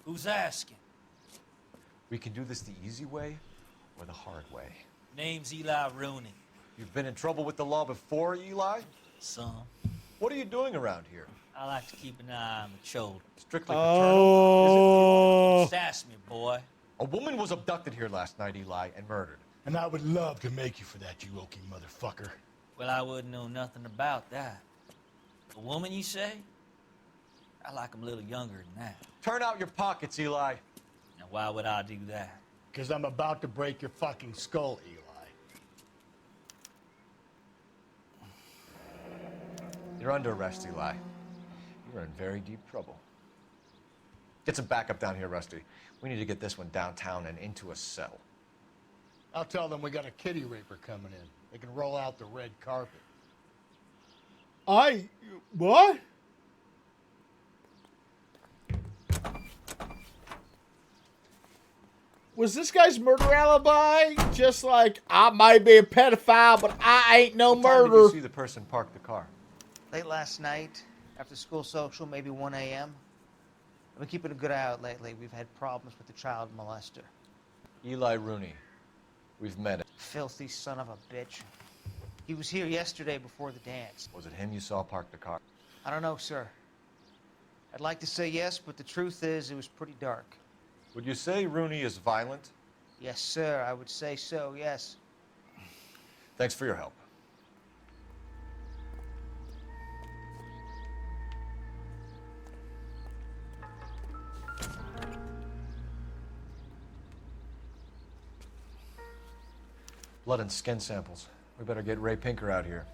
Speaker 17: Who's asking?
Speaker 3: We can do this the easy way or the hard way.
Speaker 17: Name's Eli Rooney.
Speaker 3: You've been in trouble with the law before, Eli?
Speaker 17: Some.
Speaker 3: What are you doing around here?
Speaker 17: I like to keep an eye on the children.
Speaker 3: Strictly
Speaker 1: Oh.
Speaker 3: paternal?
Speaker 17: Sass me, boy.
Speaker 3: A woman was abducted here last night, Eli, and murdered.
Speaker 2: And I would love to make you for that, you Okie motherfucker.
Speaker 17: Well, I wouldn't know nothing about that. A woman, you say? I like them a little younger than that.
Speaker 3: Turn out your pockets, Eli.
Speaker 17: Now, why would I do that?
Speaker 2: Because I'm about to break your fucking skull, Eli.
Speaker 3: You're under arrest, Eli. You're in very deep trouble. Get some backup down here, Rusty. We need to get this one downtown and into a cell.
Speaker 2: I'll tell them we got a kitty raper coming in. They can roll out the red carpet.
Speaker 1: What? Was this guy's murder alibi just like, I might be a pedophile, but I ain't no
Speaker 3: What time did
Speaker 1: murderer?
Speaker 3: you see the person park the car?
Speaker 8: Late last night, after school social, maybe 1 a.m. I've been keeping a good eye out lately. We've had problems with the child molester.
Speaker 3: Eli Rooney. We've met him.
Speaker 8: Filthy son of a bitch. He was here yesterday before the dance.
Speaker 3: Was it him you saw park the car?
Speaker 8: I don't know, sir. I'd like to say yes, but the truth is it was pretty dark.
Speaker 3: Would you say Rooney is violent?
Speaker 8: Yes, sir. I would say so, yes.
Speaker 3: Thanks for your help. Blood and skin samples. We better get Ray Pinker out here.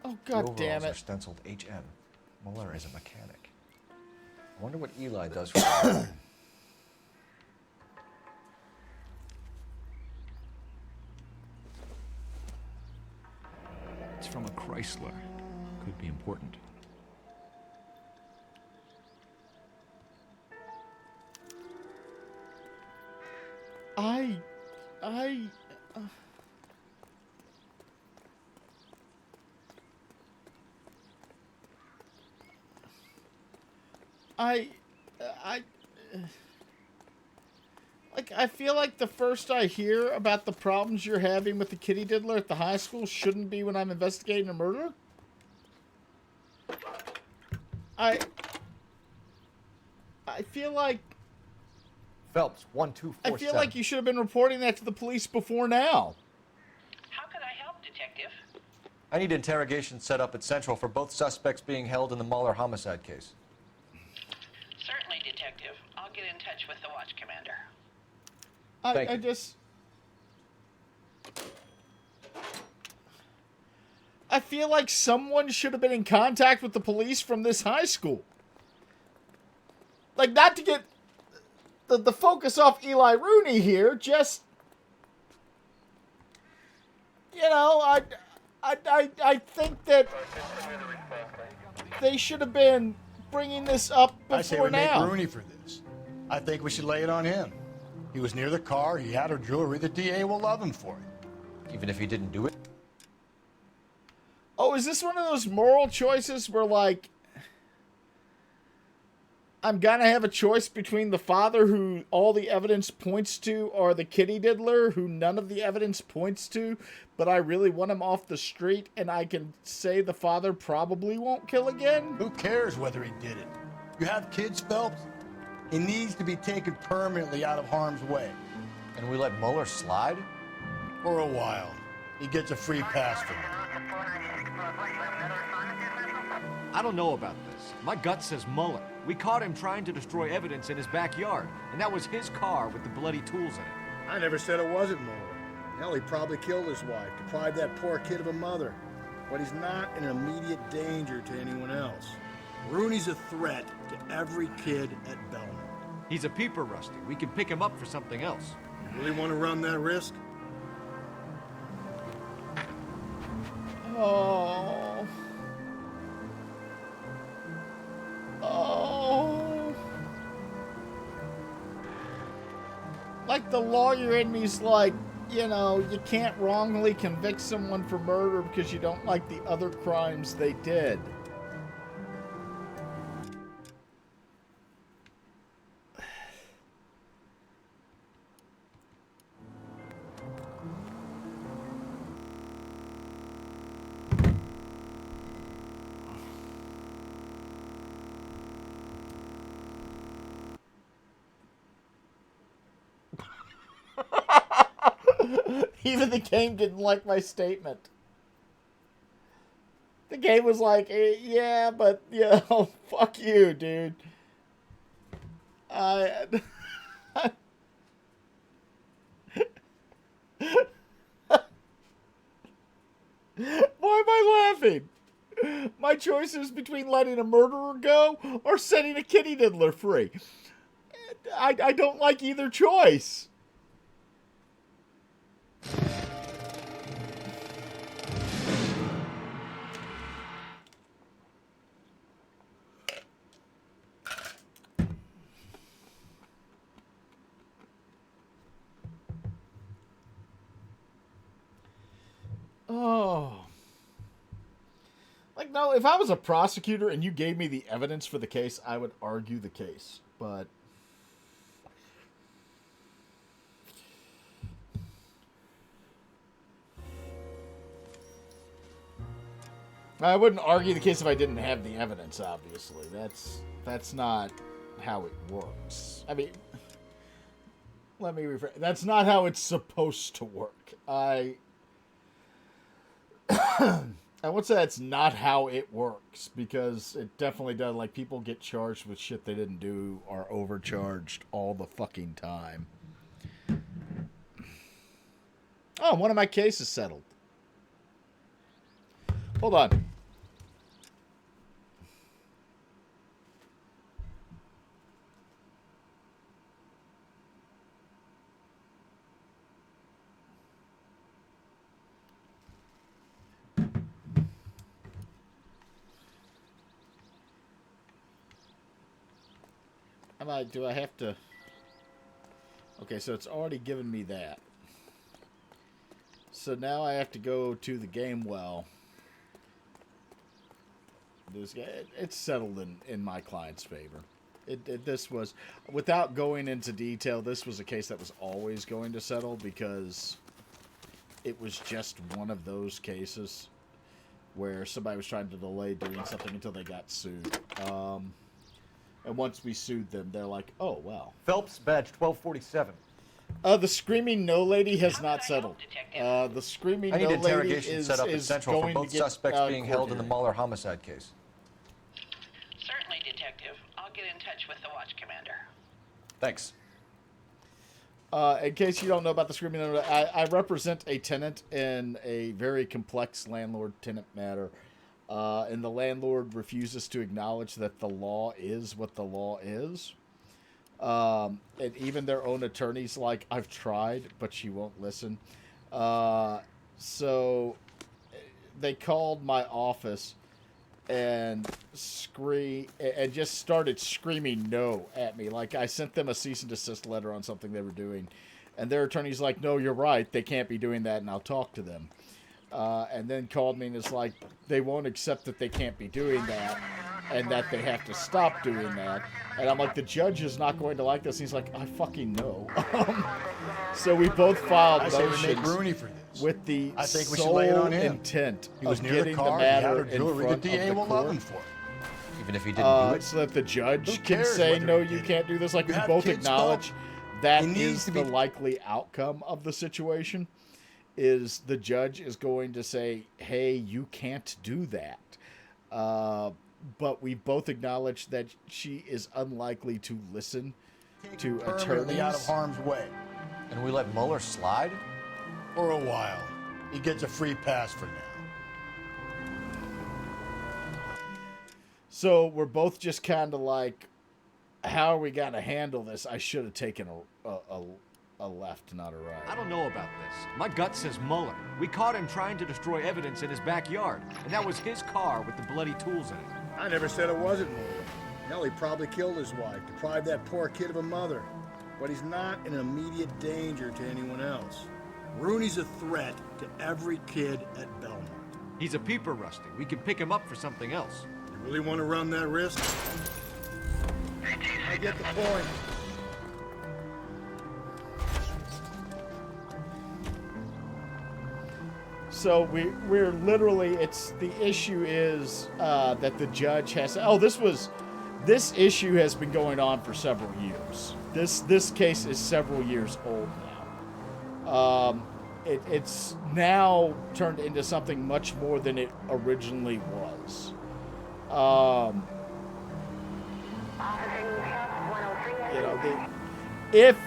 Speaker 1: Oh, God damn
Speaker 3: The overalls
Speaker 1: it.
Speaker 3: are stenciled HM. Mueller is a mechanic. I wonder what Eli does for him.
Speaker 18: It's from a Chrysler. Could be important.
Speaker 1: I feel like the first I hear about the problems you're having with the kitty diddler at the high school shouldn't be when I'm investigating a murder. I feel like
Speaker 3: Phelps, 1247.
Speaker 1: I feel like you should have been reporting that to the police before now.
Speaker 12: How can I help, Detective?
Speaker 3: I need interrogation set up at Central for both suspects being held in the Mueller homicide case.
Speaker 12: Certainly, Detective. I'll get in touch with the watch commander.
Speaker 1: I just... I feel like someone should have been in contact with the police from this high school. Like, not to get the focus off Eli Rooney here, just... You know, I think that they should have been bringing this up before
Speaker 2: I say we
Speaker 1: now.
Speaker 2: make Rooney for this. I think we should lay it on him. He was near the car. He had her jewelry. The DA will love him for it.
Speaker 3: Even if he didn't do it?
Speaker 1: Oh, is this one of those moral choices where, like, I'm gonna have a choice between the father who all the evidence points to or the kitty diddler who none of the evidence points to, but I really want him off the street and I can say the father probably won't kill again?
Speaker 2: Who cares whether he did it? You have kids, Phelps? He needs to be taken permanently out of harm's way.
Speaker 3: And we let Mueller slide?
Speaker 2: For a while. He gets a free pass for it.
Speaker 9: I don't know about this. My gut says Mueller. We caught him trying to destroy evidence in his backyard, and that was his car with the bloody tools in it.
Speaker 2: I never said it wasn't Mueller. Hell, he probably killed his wife, deprived that poor kid of a mother. But he's not an immediate danger to anyone else. Rooney's a threat to every kid at Belmont.
Speaker 9: He's a peeper, Rusty. We can pick him up for something else.
Speaker 2: You really want to run that risk?
Speaker 1: Oh. Oh. Like the lawyer in me's like, you know, you can't wrongly convict someone for murder because you don't like the other crimes they did. Even the game didn't like my statement. The game was like, yeah, but, you know, fuck you, dude. Why am I laughing? My choice is between letting a murderer go or setting a kitty diddler free. I don't like either choice. Like, no, if I was a prosecutor and you gave me the evidence for the case, I would argue the case. But I wouldn't argue the case if I didn't have the evidence, obviously. That's not how it works. I mean, let me rephrase. That's not how it's supposed to work. I would say that's not how it works, because it definitely does. Like, people get charged with shit they didn't do, are overcharged all the fucking time. Oh, one of my cases settled. Hold on. Do I have to... Okay, so it's already given me that. So now I have to go to the game well. It's settled in my client's favor. This was, without going into detail, this was a case that was always going to settle, because it was just one of those cases where somebody was trying to delay doing something until they got sued. And once we sued them, they're like, oh, well.
Speaker 3: Phelps, badge 1247.
Speaker 1: The Screaming No Lady has not settled. The Screaming No Lady is going to get...
Speaker 3: I need interrogation set up at Central for both suspects being held in the Mueller homicide case.
Speaker 12: Certainly, Detective. I'll get in touch with the watch commander.
Speaker 3: Thanks.
Speaker 1: In case you don't know about the Screaming No Lady, I represent a tenant in a very complex landlord-tenant matter. And the landlord refuses to acknowledge that the law is what the law is. And even their own attorney's like, I've tried, but she won't listen. So they called my office and just started screaming no at me. Like, I sent them a cease and desist letter on something they were doing. And their attorney's like, no, you're right. They can't be doing that, and I'll talk to them. And then called me and is like, they won't accept that they can't be doing that and that they have to stop doing that. And I'm like, the judge is not going to like this. And he's like, I fucking know. So we both filed motions with the sole intent of getting the matter in front of the court.
Speaker 3: Even if he didn't do it?
Speaker 1: So that the judge can say, no, you can't do this. Like, we both acknowledge that is the likely outcome of the situation. Is the judge is going to say, hey, you can't do that. But we both acknowledge that she is unlikely to listen to attorneys.
Speaker 2: Out of harm's way.
Speaker 3: And we let Mueller slide?
Speaker 2: For a while. He gets a free pass for now.
Speaker 1: So we're both just kind of like, how are we going to handle this? I should have taken a left, not a right.
Speaker 9: I don't know about this. My gut says Mueller. We caught him trying to destroy evidence in his backyard, and that was his car with the bloody tools in it.
Speaker 19: I never said it wasn't Mueller. Hell, he probably killed his wife, deprived that poor kid of a mother. But he's not an immediate danger to anyone else. Rooney's a threat to every kid at Belmont.
Speaker 9: He's a peeper, Rusty. We can pick him up for something else.
Speaker 19: You really want to run that risk? I get the point.
Speaker 1: So we're literally, the issue is that the judge has, this issue has been going on for several years. This case is several years old now. It's now turned into something much more than it originally was. If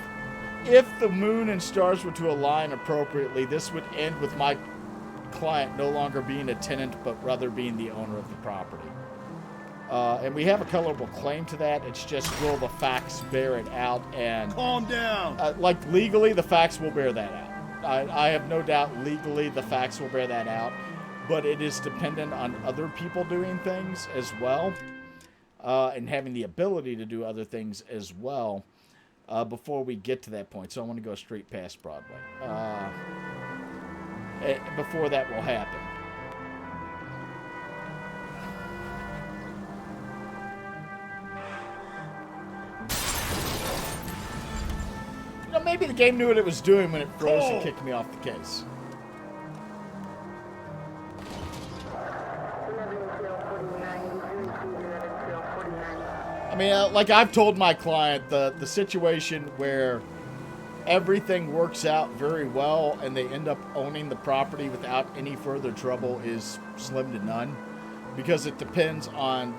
Speaker 1: the moon and stars were to align appropriately, this would end with my client no longer being a tenant, but rather being the owner of the property. And we have a colorable claim to that. It's just, will the facts bear it out? And
Speaker 19: calm down.
Speaker 1: Like, legally, the facts will bear that out. I have no doubt legally the facts will bear that out. But it is dependent on other people doing things as well. And having the ability to do other things as well before we get to that point. So I want to go straight past Broadway. Before that will happen. know, maybe the game knew what it was doing when it froze and kicked me off the case. I mean, like I've told my client, the situation where everything works out very well and they end up owning the property without any further trouble is slim to none, because it depends on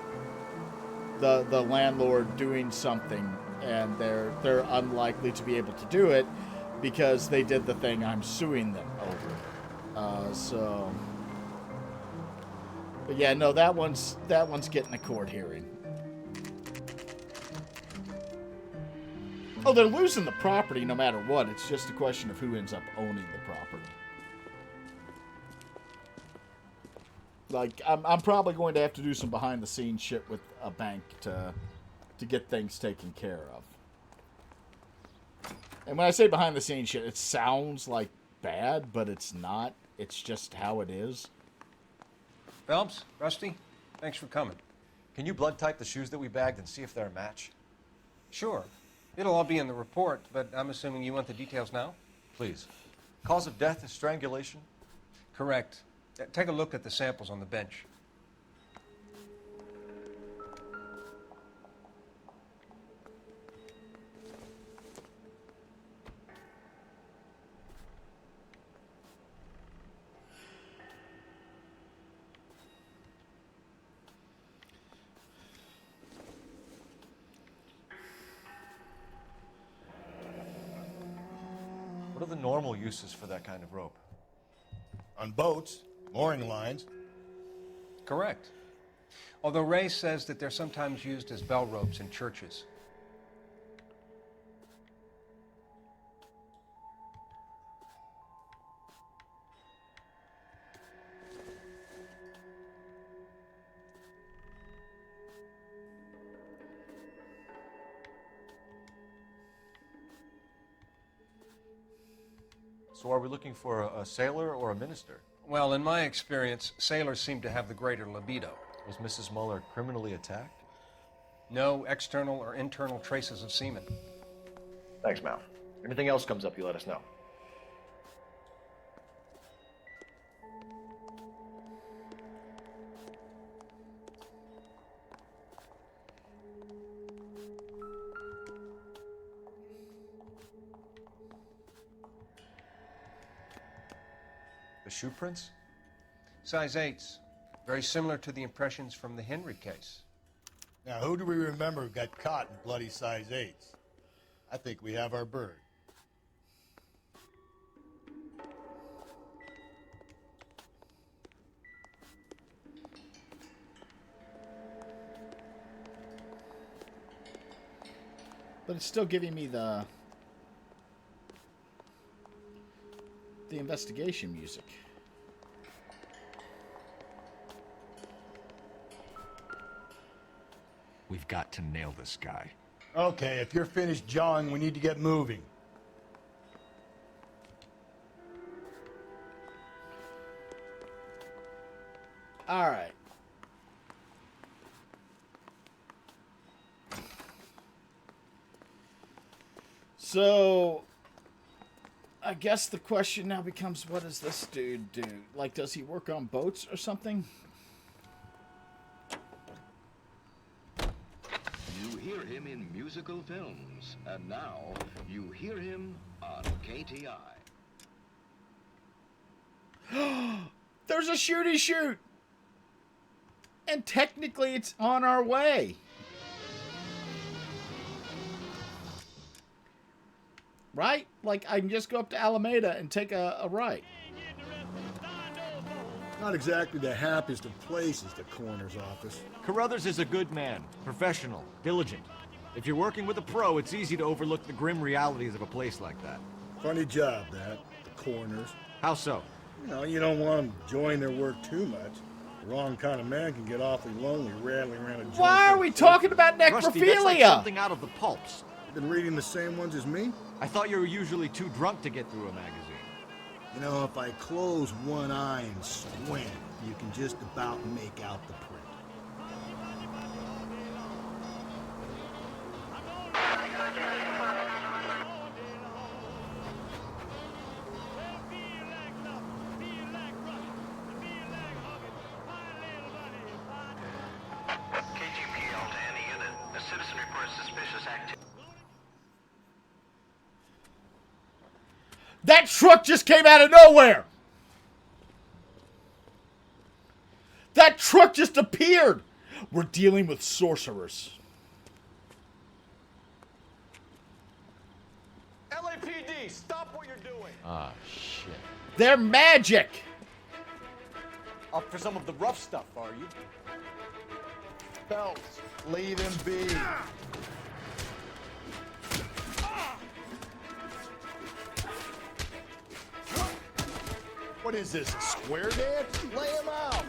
Speaker 1: the landlord doing something, and they're unlikely to be able to do it because they did the thing I'm suing them over. But yeah, no, that one's getting a court hearing. Oh, they're losing the property no matter what. It's just a question of who ends up owning the property. Like, I'm probably going to have to do some behind-the-scenes shit with a bank to get things taken care of. And when I say behind-the-scenes shit, it sounds like bad, but it's not. It's just how it is.
Speaker 4: Phelps, Rusty, thanks for coming.
Speaker 3: Can you blood type the shoes that we bagged and see if they're a match?
Speaker 4: Sure. It'll all be in the report, but I'm assuming you want the details now?
Speaker 3: Please. Cause of death is strangulation?
Speaker 4: Correct. Take a look at the samples on the bench.
Speaker 3: What are the normal uses for that kind of rope?
Speaker 2: On boats, mooring lines.
Speaker 4: Correct. Although Ray says that they're sometimes used as bell ropes in churches.
Speaker 3: So are we looking for a sailor or a minister?
Speaker 4: Well, in my experience, sailors seem to have the greater libido.
Speaker 3: Was Mrs. Muller criminally attacked?
Speaker 4: No external or internal traces of semen.
Speaker 3: Thanks, Mal. Anything else comes up, you let us know. The shoe prints?
Speaker 4: Size 8s. Very similar to the impressions from the Henry case.
Speaker 2: Now, who do we remember got caught in bloody size 8s? I think we have our bird.
Speaker 1: But it's still giving me the investigation music.
Speaker 18: We've got to nail this guy.
Speaker 2: Okay, if you're finished jawing, we need to get moving.
Speaker 1: All right. So, I guess the question now becomes, what does this dude do? Like, does he work on boats or something?
Speaker 14: You hear him in musical films, and now you hear him on KTI.
Speaker 1: There's a shooty shoot! And technically it's on our way. Right? Like, I can just go up to Alameda and take a right.
Speaker 19: Not exactly the happiest of places, the coroner's office.
Speaker 9: Carruthers is a good man, professional, diligent. If you're working with a pro, it's easy to overlook the grim realities of a place like that.
Speaker 19: Funny job, that. The coroner's.
Speaker 9: How so?
Speaker 19: You know, you don't want them enjoying their work too much. The wrong kind of man can get awfully lonely rattling around a joint.
Speaker 1: Why are we talking about necrophilia?
Speaker 9: Rusty, that's like something out of the pulps.
Speaker 19: You've been reading the same ones as me?
Speaker 9: I thought you were usually too drunk to get through a magazine.
Speaker 19: You know, if I close one eye and squint, you can just about make out the print.
Speaker 1: That truck just came out of nowhere. That truck just appeared. We're dealing with sorcerers.
Speaker 6: LAPD, stop what you're doing.
Speaker 9: Ah, shit.
Speaker 1: They're magic.
Speaker 6: Up for some of the rough stuff, are you?
Speaker 2: Phelps, leave him be. What is this, a square dance? Lay him out.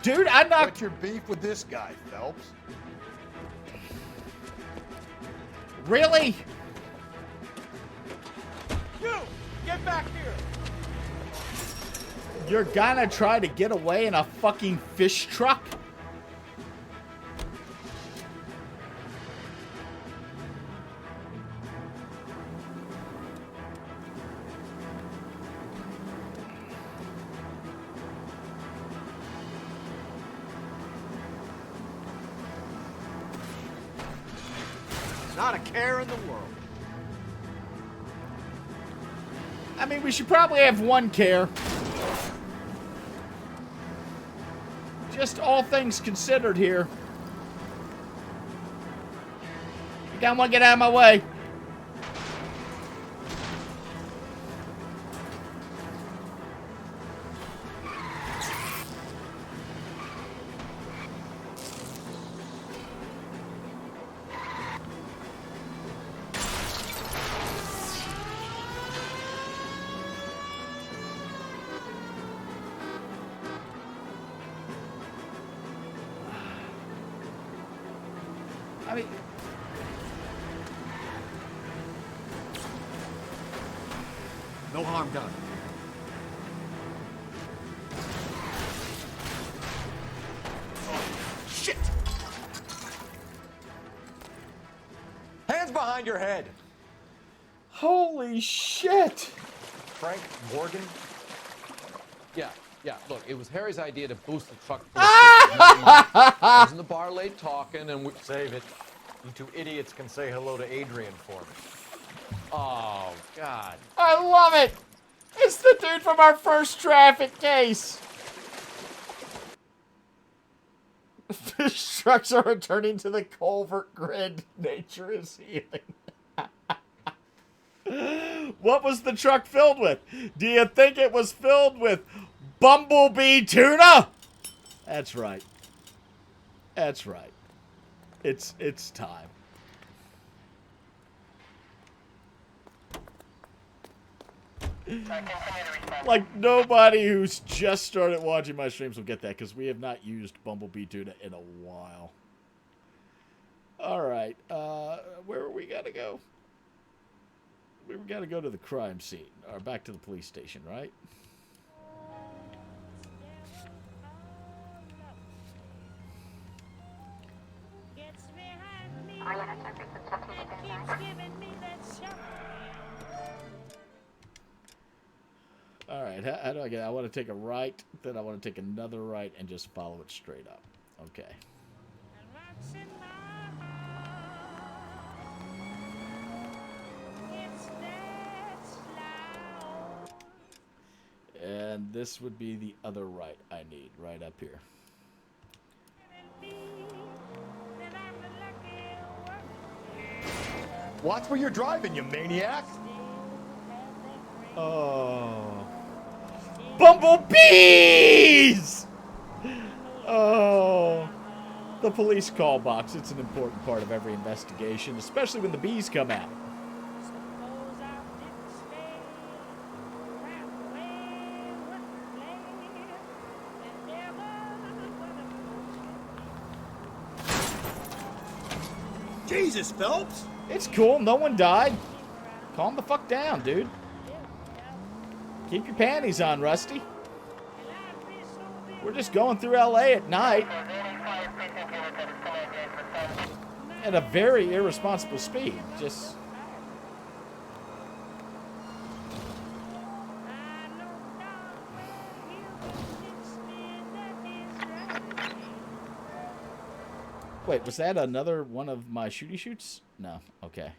Speaker 1: Dude, I'm not...
Speaker 2: What's your beef with this guy, Phelps?
Speaker 1: Really?
Speaker 6: You! Get back here!
Speaker 1: You're gonna try to get away in a fucking fish truck?
Speaker 9: Not a care in the world.
Speaker 1: I mean, we should probably have one care. Just all things considered here. You don't want to get out of my way. I mean,
Speaker 9: no harm done.
Speaker 6: Shit! Hands behind your head.
Speaker 1: holy shit.
Speaker 4: Frank Morgan? Yeah, look, it was Harry's idea to boost the truck. I was in the bar late talking, and we...
Speaker 3: Save it. You two idiots can say hello to Adrian for me.
Speaker 4: Oh, God.
Speaker 1: I love it. It's the dude from our first traffic case. Fish trucks are returning to the culvert grid. Nature is healing. What was the truck filled with? Do you think it was filled with bumblebee tuna? That's right. That's right. It's time. Like, nobody who's just started watching my streams will get that, because we have not used bumblebee tuna in a while. Alright, where we gotta go? We gotta go to the crime scene, or back to the police station, right? Alright, how do I get? I want to take a right, then I want to take another right and just follow it straight up. Okay. And this would be the other right I need, right up here.
Speaker 2: Watch where you're driving, you maniac!
Speaker 1: Oh. Bumblebees! Oh. The police call box. It's an important part of every investigation, especially when the bees come out.
Speaker 19: Jesus, Phelps!
Speaker 1: It's cool. No one died. Calm the fuck down, dude. Keep your panties on, Rusty. We're just going through LA at night at a very irresponsible speed. Just... Wait, was that another one of my shooty shoots? No. Okay.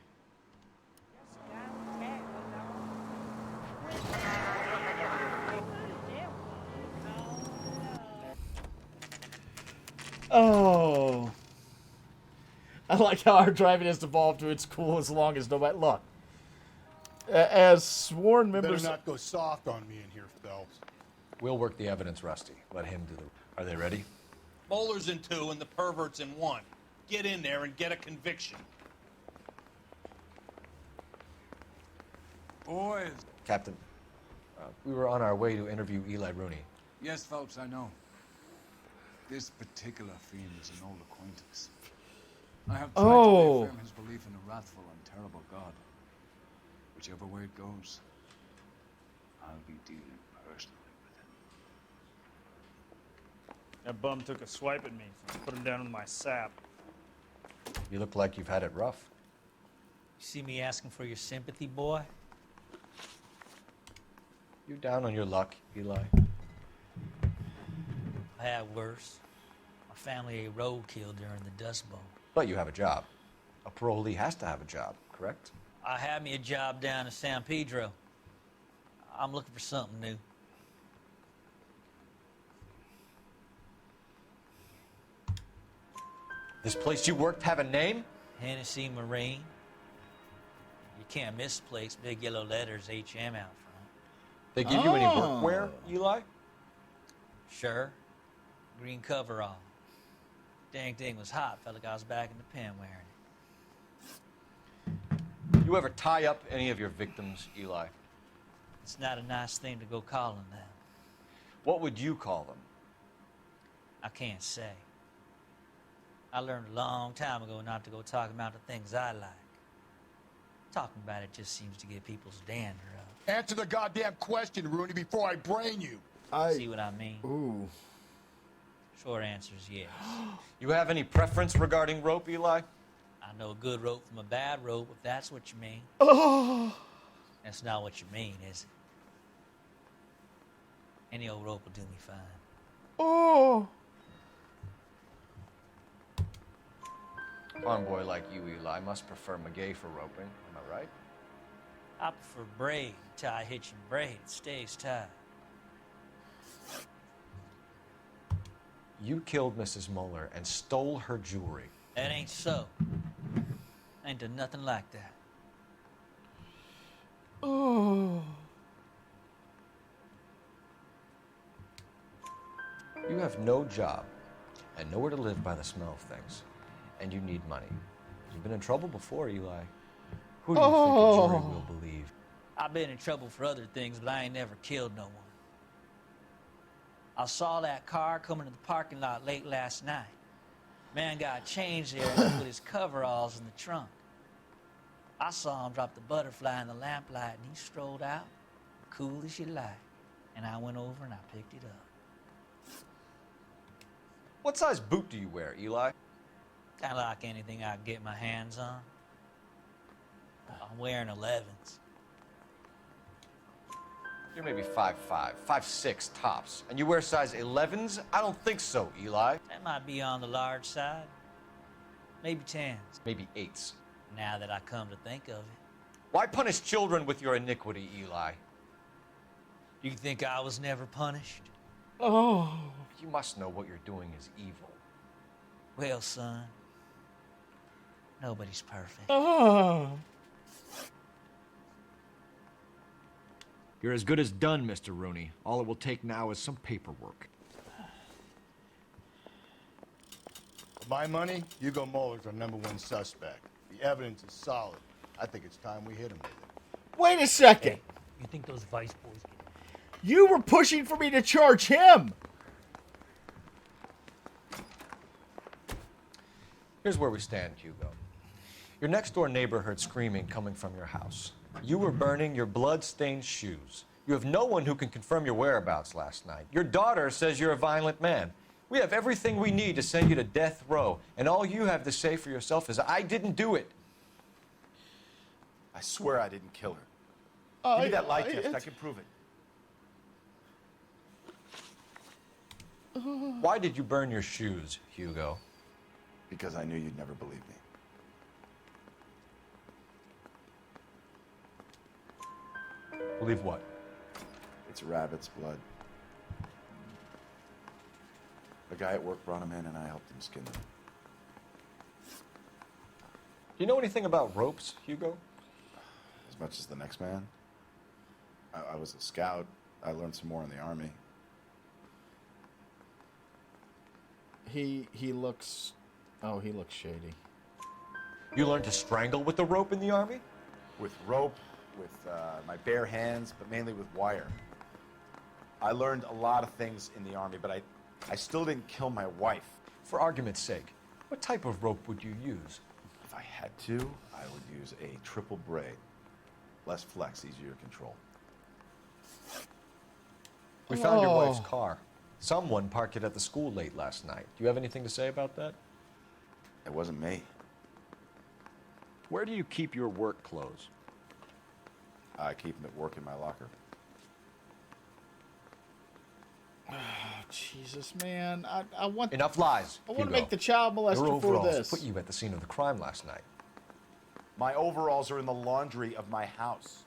Speaker 1: Oh. I like how our driving has evolved to it's cool as long as nobody... Look. As sworn members...
Speaker 2: Better not go soft on me in here, Phelps.
Speaker 3: We'll work the evidence, Rusty. Let him do the... Are they ready?
Speaker 20: Bowler's in 2 and the pervert's in 1. Get in there and get a conviction.
Speaker 5: Boys.
Speaker 3: Captain, we were on our way to interview Eli Rooney.
Speaker 5: Yes, Phelps, I know. This particular fiend is an old acquaintance. I have tried to reaffirm his belief in a wrathful and terrible God. Whichever way it goes, I'll be dealing personally with him.
Speaker 16: That bum took a swipe at me, so I put him down with my sap.
Speaker 3: You look like you've had it rough.
Speaker 17: You see me asking for your sympathy, boy?
Speaker 3: You down on your luck, Eli?
Speaker 17: I had worse. My family ate roadkill during the Dust Bowl.
Speaker 3: But you have a job. A parolee has to have a job, correct?
Speaker 17: I had me a job down in San Pedro. I'm looking for something new.
Speaker 3: This place you worked have a name?
Speaker 17: Hennessy Marine. You can't misplace big yellow letters HM out front.
Speaker 3: They give you any workwear, Eli?
Speaker 17: Sure. Green coverall. Dang thing was hot. Felt like I was back in the pen wearing it.
Speaker 3: You ever tie up any of your victims, Eli?
Speaker 17: It's not a nice thing to go calling them.
Speaker 3: What would you call them?
Speaker 17: I can't say. I learned a long time ago not to go talking about the things I like. Talking about it just seems to get people's dander up.
Speaker 2: Answer the goddamn question, Rooney, before I brain you.
Speaker 17: See what I mean?
Speaker 1: Ooh.
Speaker 17: Short answer is yes.
Speaker 3: You have any preference regarding rope, Eli?
Speaker 17: I know a good rope from a bad rope, if that's what you mean.
Speaker 1: Oh.
Speaker 17: That's not what you mean, is it? Any old rope will do me fine.
Speaker 1: Oh.
Speaker 3: Farm boy like you, Eli, must prefer Magay for roping. Am I right?
Speaker 17: I prefer braid. Tie, hitch, and braid. It stays tied.
Speaker 3: You killed Mrs. Moeller and stole her jewelry.
Speaker 17: That ain't so. I ain't done nothing like that.
Speaker 1: Oh.
Speaker 3: You have no job and nowhere to live by the smell of things. And you need money. You've been in trouble before, Eli. Who do you think the jury will believe?
Speaker 17: I've been in trouble for other things, but I ain't never killed no one. I saw that car coming to the parking lot late last night. Man got changed there and put his coveralls in the trunk. I saw him drop the butterfly in the lamplight, and he strolled out, cool as you like. And I went over and I picked it up.
Speaker 3: What size boot do you wear, Eli?
Speaker 17: Kind of like anything I can get my hands on. I'm wearing 11s.
Speaker 3: You're maybe 5'5", 5'6" tops. And you wear size 11s? I don't think so, Eli.
Speaker 17: That might be on the large side. Maybe 10s.
Speaker 3: Maybe 8s.
Speaker 17: Now that I come to think of it.
Speaker 3: Why punish children with your iniquity, Eli?
Speaker 17: You think I was never punished?
Speaker 1: Oh.
Speaker 3: You must know what you're doing is evil.
Speaker 17: Well, son, nobody's perfect.
Speaker 1: Oh.
Speaker 9: You're as good as done, Mr. Rooney. All it will take now is some paperwork.
Speaker 2: For my money, Hugo Moeller's our #1 suspect. The evidence is solid. I think it's time we hit him with it.
Speaker 1: Wait a second.
Speaker 17: Hey, you think those Vice boys get it?
Speaker 1: You were pushing for me to charge him.
Speaker 3: Here's where we stand, Hugo. Your next-door neighbor heard screaming coming from your house. You were burning your blood-stained shoes. You have no one who can confirm your whereabouts last night. Your daughter says you're a violent man. We have everything we need to send you to death row, and all you have to say for yourself is, I didn't do it.
Speaker 11: I swear I didn't kill her. Give me that lie test. I can prove it.
Speaker 3: Why did you burn your shoes, Hugo?
Speaker 11: Because I knew you'd never believe me.
Speaker 3: Believe what?
Speaker 11: It's rabbit's blood. A guy at work brought him in, and I helped him skin them.
Speaker 3: Do you know anything about ropes, Hugo?
Speaker 11: As much as the next man. I was a scout. I learned some more in the Army.
Speaker 1: He looks... Oh, he looks shady.
Speaker 3: You learned to strangle with the rope in the Army?
Speaker 11: With rope, with my bare hands, but mainly with wire. I learned a lot of things in the Army, but I still didn't kill my wife.
Speaker 3: For argument's sake, what type of rope would you use?
Speaker 11: If I had to, I would use a triple braid. Less flex, easier to control.
Speaker 3: We found your wife's car. Someone parked it at the school late last night. Do you have anything to say about that?
Speaker 11: It wasn't me.
Speaker 9: Where do you keep your work clothes?
Speaker 11: I keep them at work in my locker.
Speaker 1: Oh, Jesus, man. I want...
Speaker 3: Enough lies,
Speaker 1: I want to
Speaker 3: Hugo.
Speaker 1: make the child molester
Speaker 3: Your
Speaker 1: for
Speaker 3: overalls
Speaker 1: this.
Speaker 3: put you at the scene of the crime last night.
Speaker 11: My overalls are in the laundry of my house.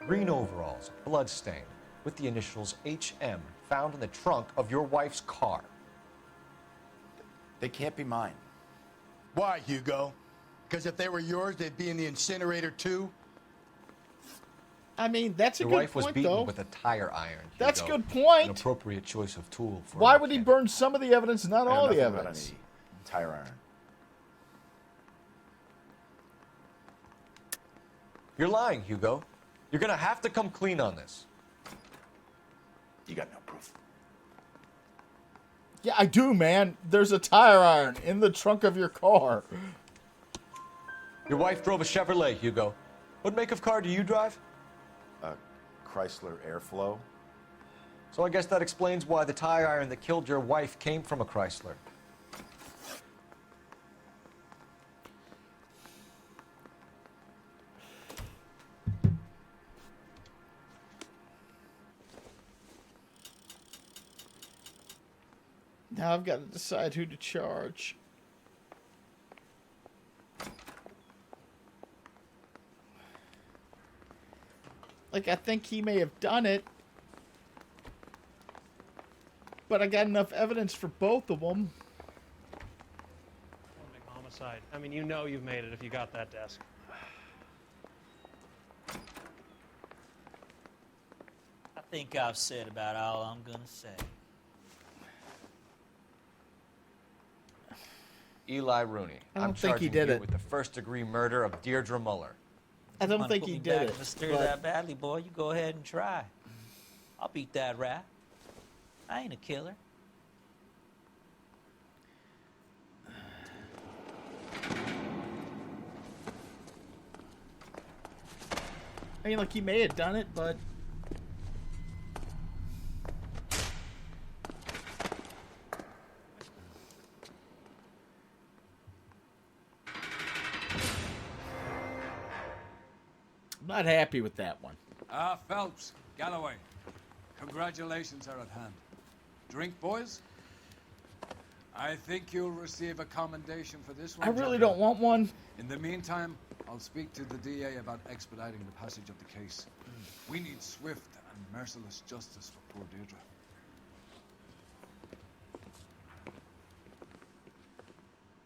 Speaker 3: Green overalls, bloodstained, with the initials HM found in the trunk of your wife's car.
Speaker 11: They can't be mine.
Speaker 2: Why, Hugo? Because if they were yours, they'd be in the incinerator too?
Speaker 1: I mean, that's a
Speaker 3: Your
Speaker 1: good
Speaker 3: wife was
Speaker 1: point,
Speaker 3: beaten
Speaker 1: though.
Speaker 3: with a tire iron. Hugo.
Speaker 1: That's a good point.
Speaker 3: An appropriate choice of tool for
Speaker 1: Why
Speaker 3: a
Speaker 1: would he
Speaker 3: mechanic.
Speaker 1: burn some of the evidence, not
Speaker 11: I know
Speaker 1: all the
Speaker 11: nothing about
Speaker 1: evidence?
Speaker 11: any tire iron.
Speaker 3: You're lying, Hugo. You're gonna have to come clean on this.
Speaker 11: You got no proof.
Speaker 1: Yeah, I do, man. There's a tire iron in the trunk of your car.
Speaker 3: Your wife drove a Chevrolet, Hugo. What make of car do you drive?
Speaker 11: A Chrysler Airflow.
Speaker 3: So I guess that explains why the tire iron that killed your wife came from a Chrysler.
Speaker 1: Now I've got to decide who to charge. Like, I think he may have done it, but I got enough evidence for both of them.
Speaker 21: Homicide. I mean, you know you've made it if you got that desk.
Speaker 17: I think I've said about all I'm gonna say.
Speaker 3: Eli Rooney.
Speaker 1: I don't
Speaker 3: I'm
Speaker 1: think he
Speaker 3: charging
Speaker 1: did
Speaker 3: you
Speaker 1: it.
Speaker 3: with the first-degree murder of Deirdre Muller.
Speaker 1: I don't
Speaker 17: Wanna
Speaker 1: think
Speaker 17: put
Speaker 1: he
Speaker 17: me
Speaker 1: did
Speaker 17: back
Speaker 1: it.
Speaker 17: in the stir
Speaker 1: but-
Speaker 17: that badly, boy. You go ahead and try. I'll beat that rap. I ain't a killer.
Speaker 1: I mean, like, he may have done it, but... I'm not happy with that one.
Speaker 5: Phelps, Galloway, congratulations are at hand. Drink, boys? I think you'll receive a commendation for this one.
Speaker 1: I really
Speaker 5: gentlemen.
Speaker 1: don't want one.
Speaker 5: In the meantime, I'll speak to the DA about expediting the passage of the case. We need swift and merciless justice for poor Deirdre.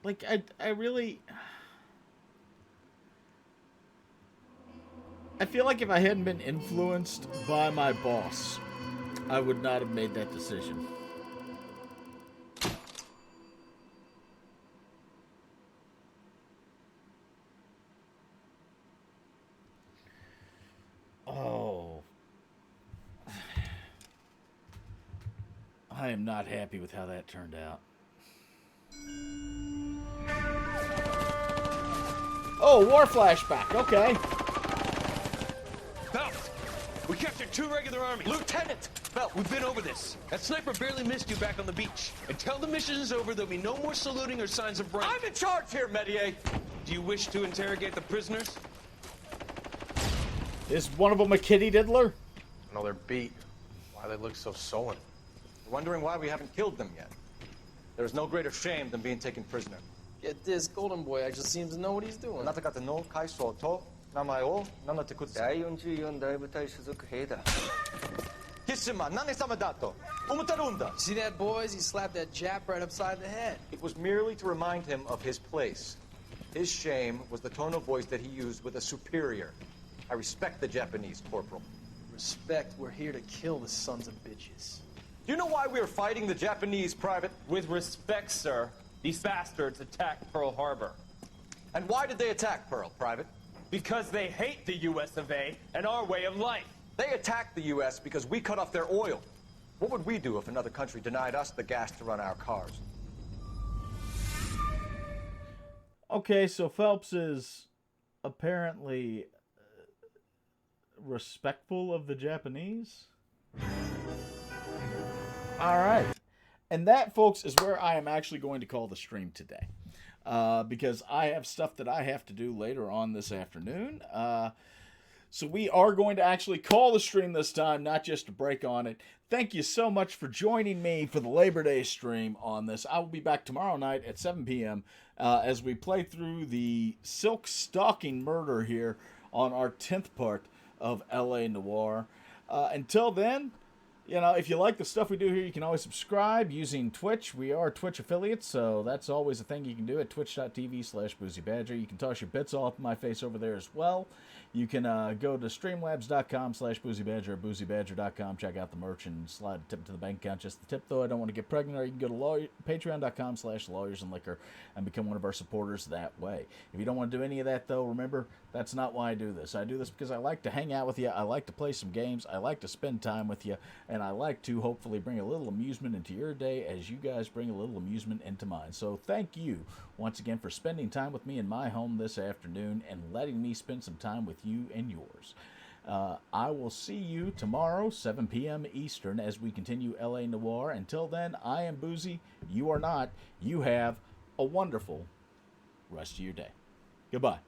Speaker 1: Like, I really... I feel like if I hadn't been influenced by my boss, I would not have made that decision. Oh. I am not happy with how that turned out. Oh, war flashback. Okay.
Speaker 22: Phelps, we captured 2 regular army. Lieutenant! Phelps, we've been over this. That sniper barely missed you back on the beach. Until the mission is over, there'll be no more saluting or signs of rank.
Speaker 3: I'm in charge here, Medier!
Speaker 22: Do you wish to interrogate the prisoners?
Speaker 1: Is one of them a kitty diddler?
Speaker 4: No, they're beat. Why they look so sullen? We're wondering why we haven't killed them yet.
Speaker 3: There is no greater shame than being taken prisoner.
Speaker 23: Get this, Golden Boy actually seems to know what he's doing.
Speaker 3: Nataka no kai so to 名前をなんだってこ
Speaker 7: 第44大部隊所属兵だ。
Speaker 3: キスマン、何様だと思ってるんだ。
Speaker 15: See that, boys? He slapped that Jap right upside the head.
Speaker 3: It was merely to remind him of his place. His shame was the tone of voice that he used with a superior. I respect the Japanese, Corporal.
Speaker 15: Respect, we're here to kill the sons of bitches.
Speaker 3: Do you know why we are fighting the Japanese, Private?
Speaker 22: With respect, sir, these bastards attacked Pearl Harbor.
Speaker 3: And why did they attack Pearl, Private?
Speaker 22: Because they hate the US of A and our way of life.
Speaker 3: They attacked the U.S. because we cut off their oil. What would we do if another country denied us the gas to run our cars?
Speaker 1: Okay, so Phelps is apparently respectful of the Japanese. All right. And that, folks, is where I am actually going to call the stream today. Because I have stuff that I have to do later on this afternoon. So we are going to actually call the stream this time, not just to break on it. Thank you so much for joining me for the Labor Day stream on this. I will be back tomorrow night at 7 p.m. As we play through the Silk Stalking murder here on our 10th part of LA Noire. Until then, you know, if you like the stuff we do here, you can always subscribe using Twitch. We are Twitch affiliates, so that's always a thing you can do at twitch.tv/Boozy Badger. You can toss your bits off my face over there as well. You can go to streamlabs.com/Boozy Badger or boozybadger.com. Check out the merch and slide a tip to the bank account. Just the tip, though. I don't want to get pregnant. Or you can go to patreon.com/lawyersandliquor and become one of our supporters that way. If you don't want to do any of that, though, remember, that's not why I do this. I do this because I like to hang out with you. I like to play some games. I like to spend time with you. And I like to hopefully bring a little amusement into your day as you guys bring a little amusement into mine. So thank you once again for spending time with me in my home this afternoon and letting me spend some time with you and yours. I will see you tomorrow, 7 p.m. Eastern, as we continue LA Noire. Until then, I am Boozy. You are not. You have a wonderful rest of your day. Goodbye.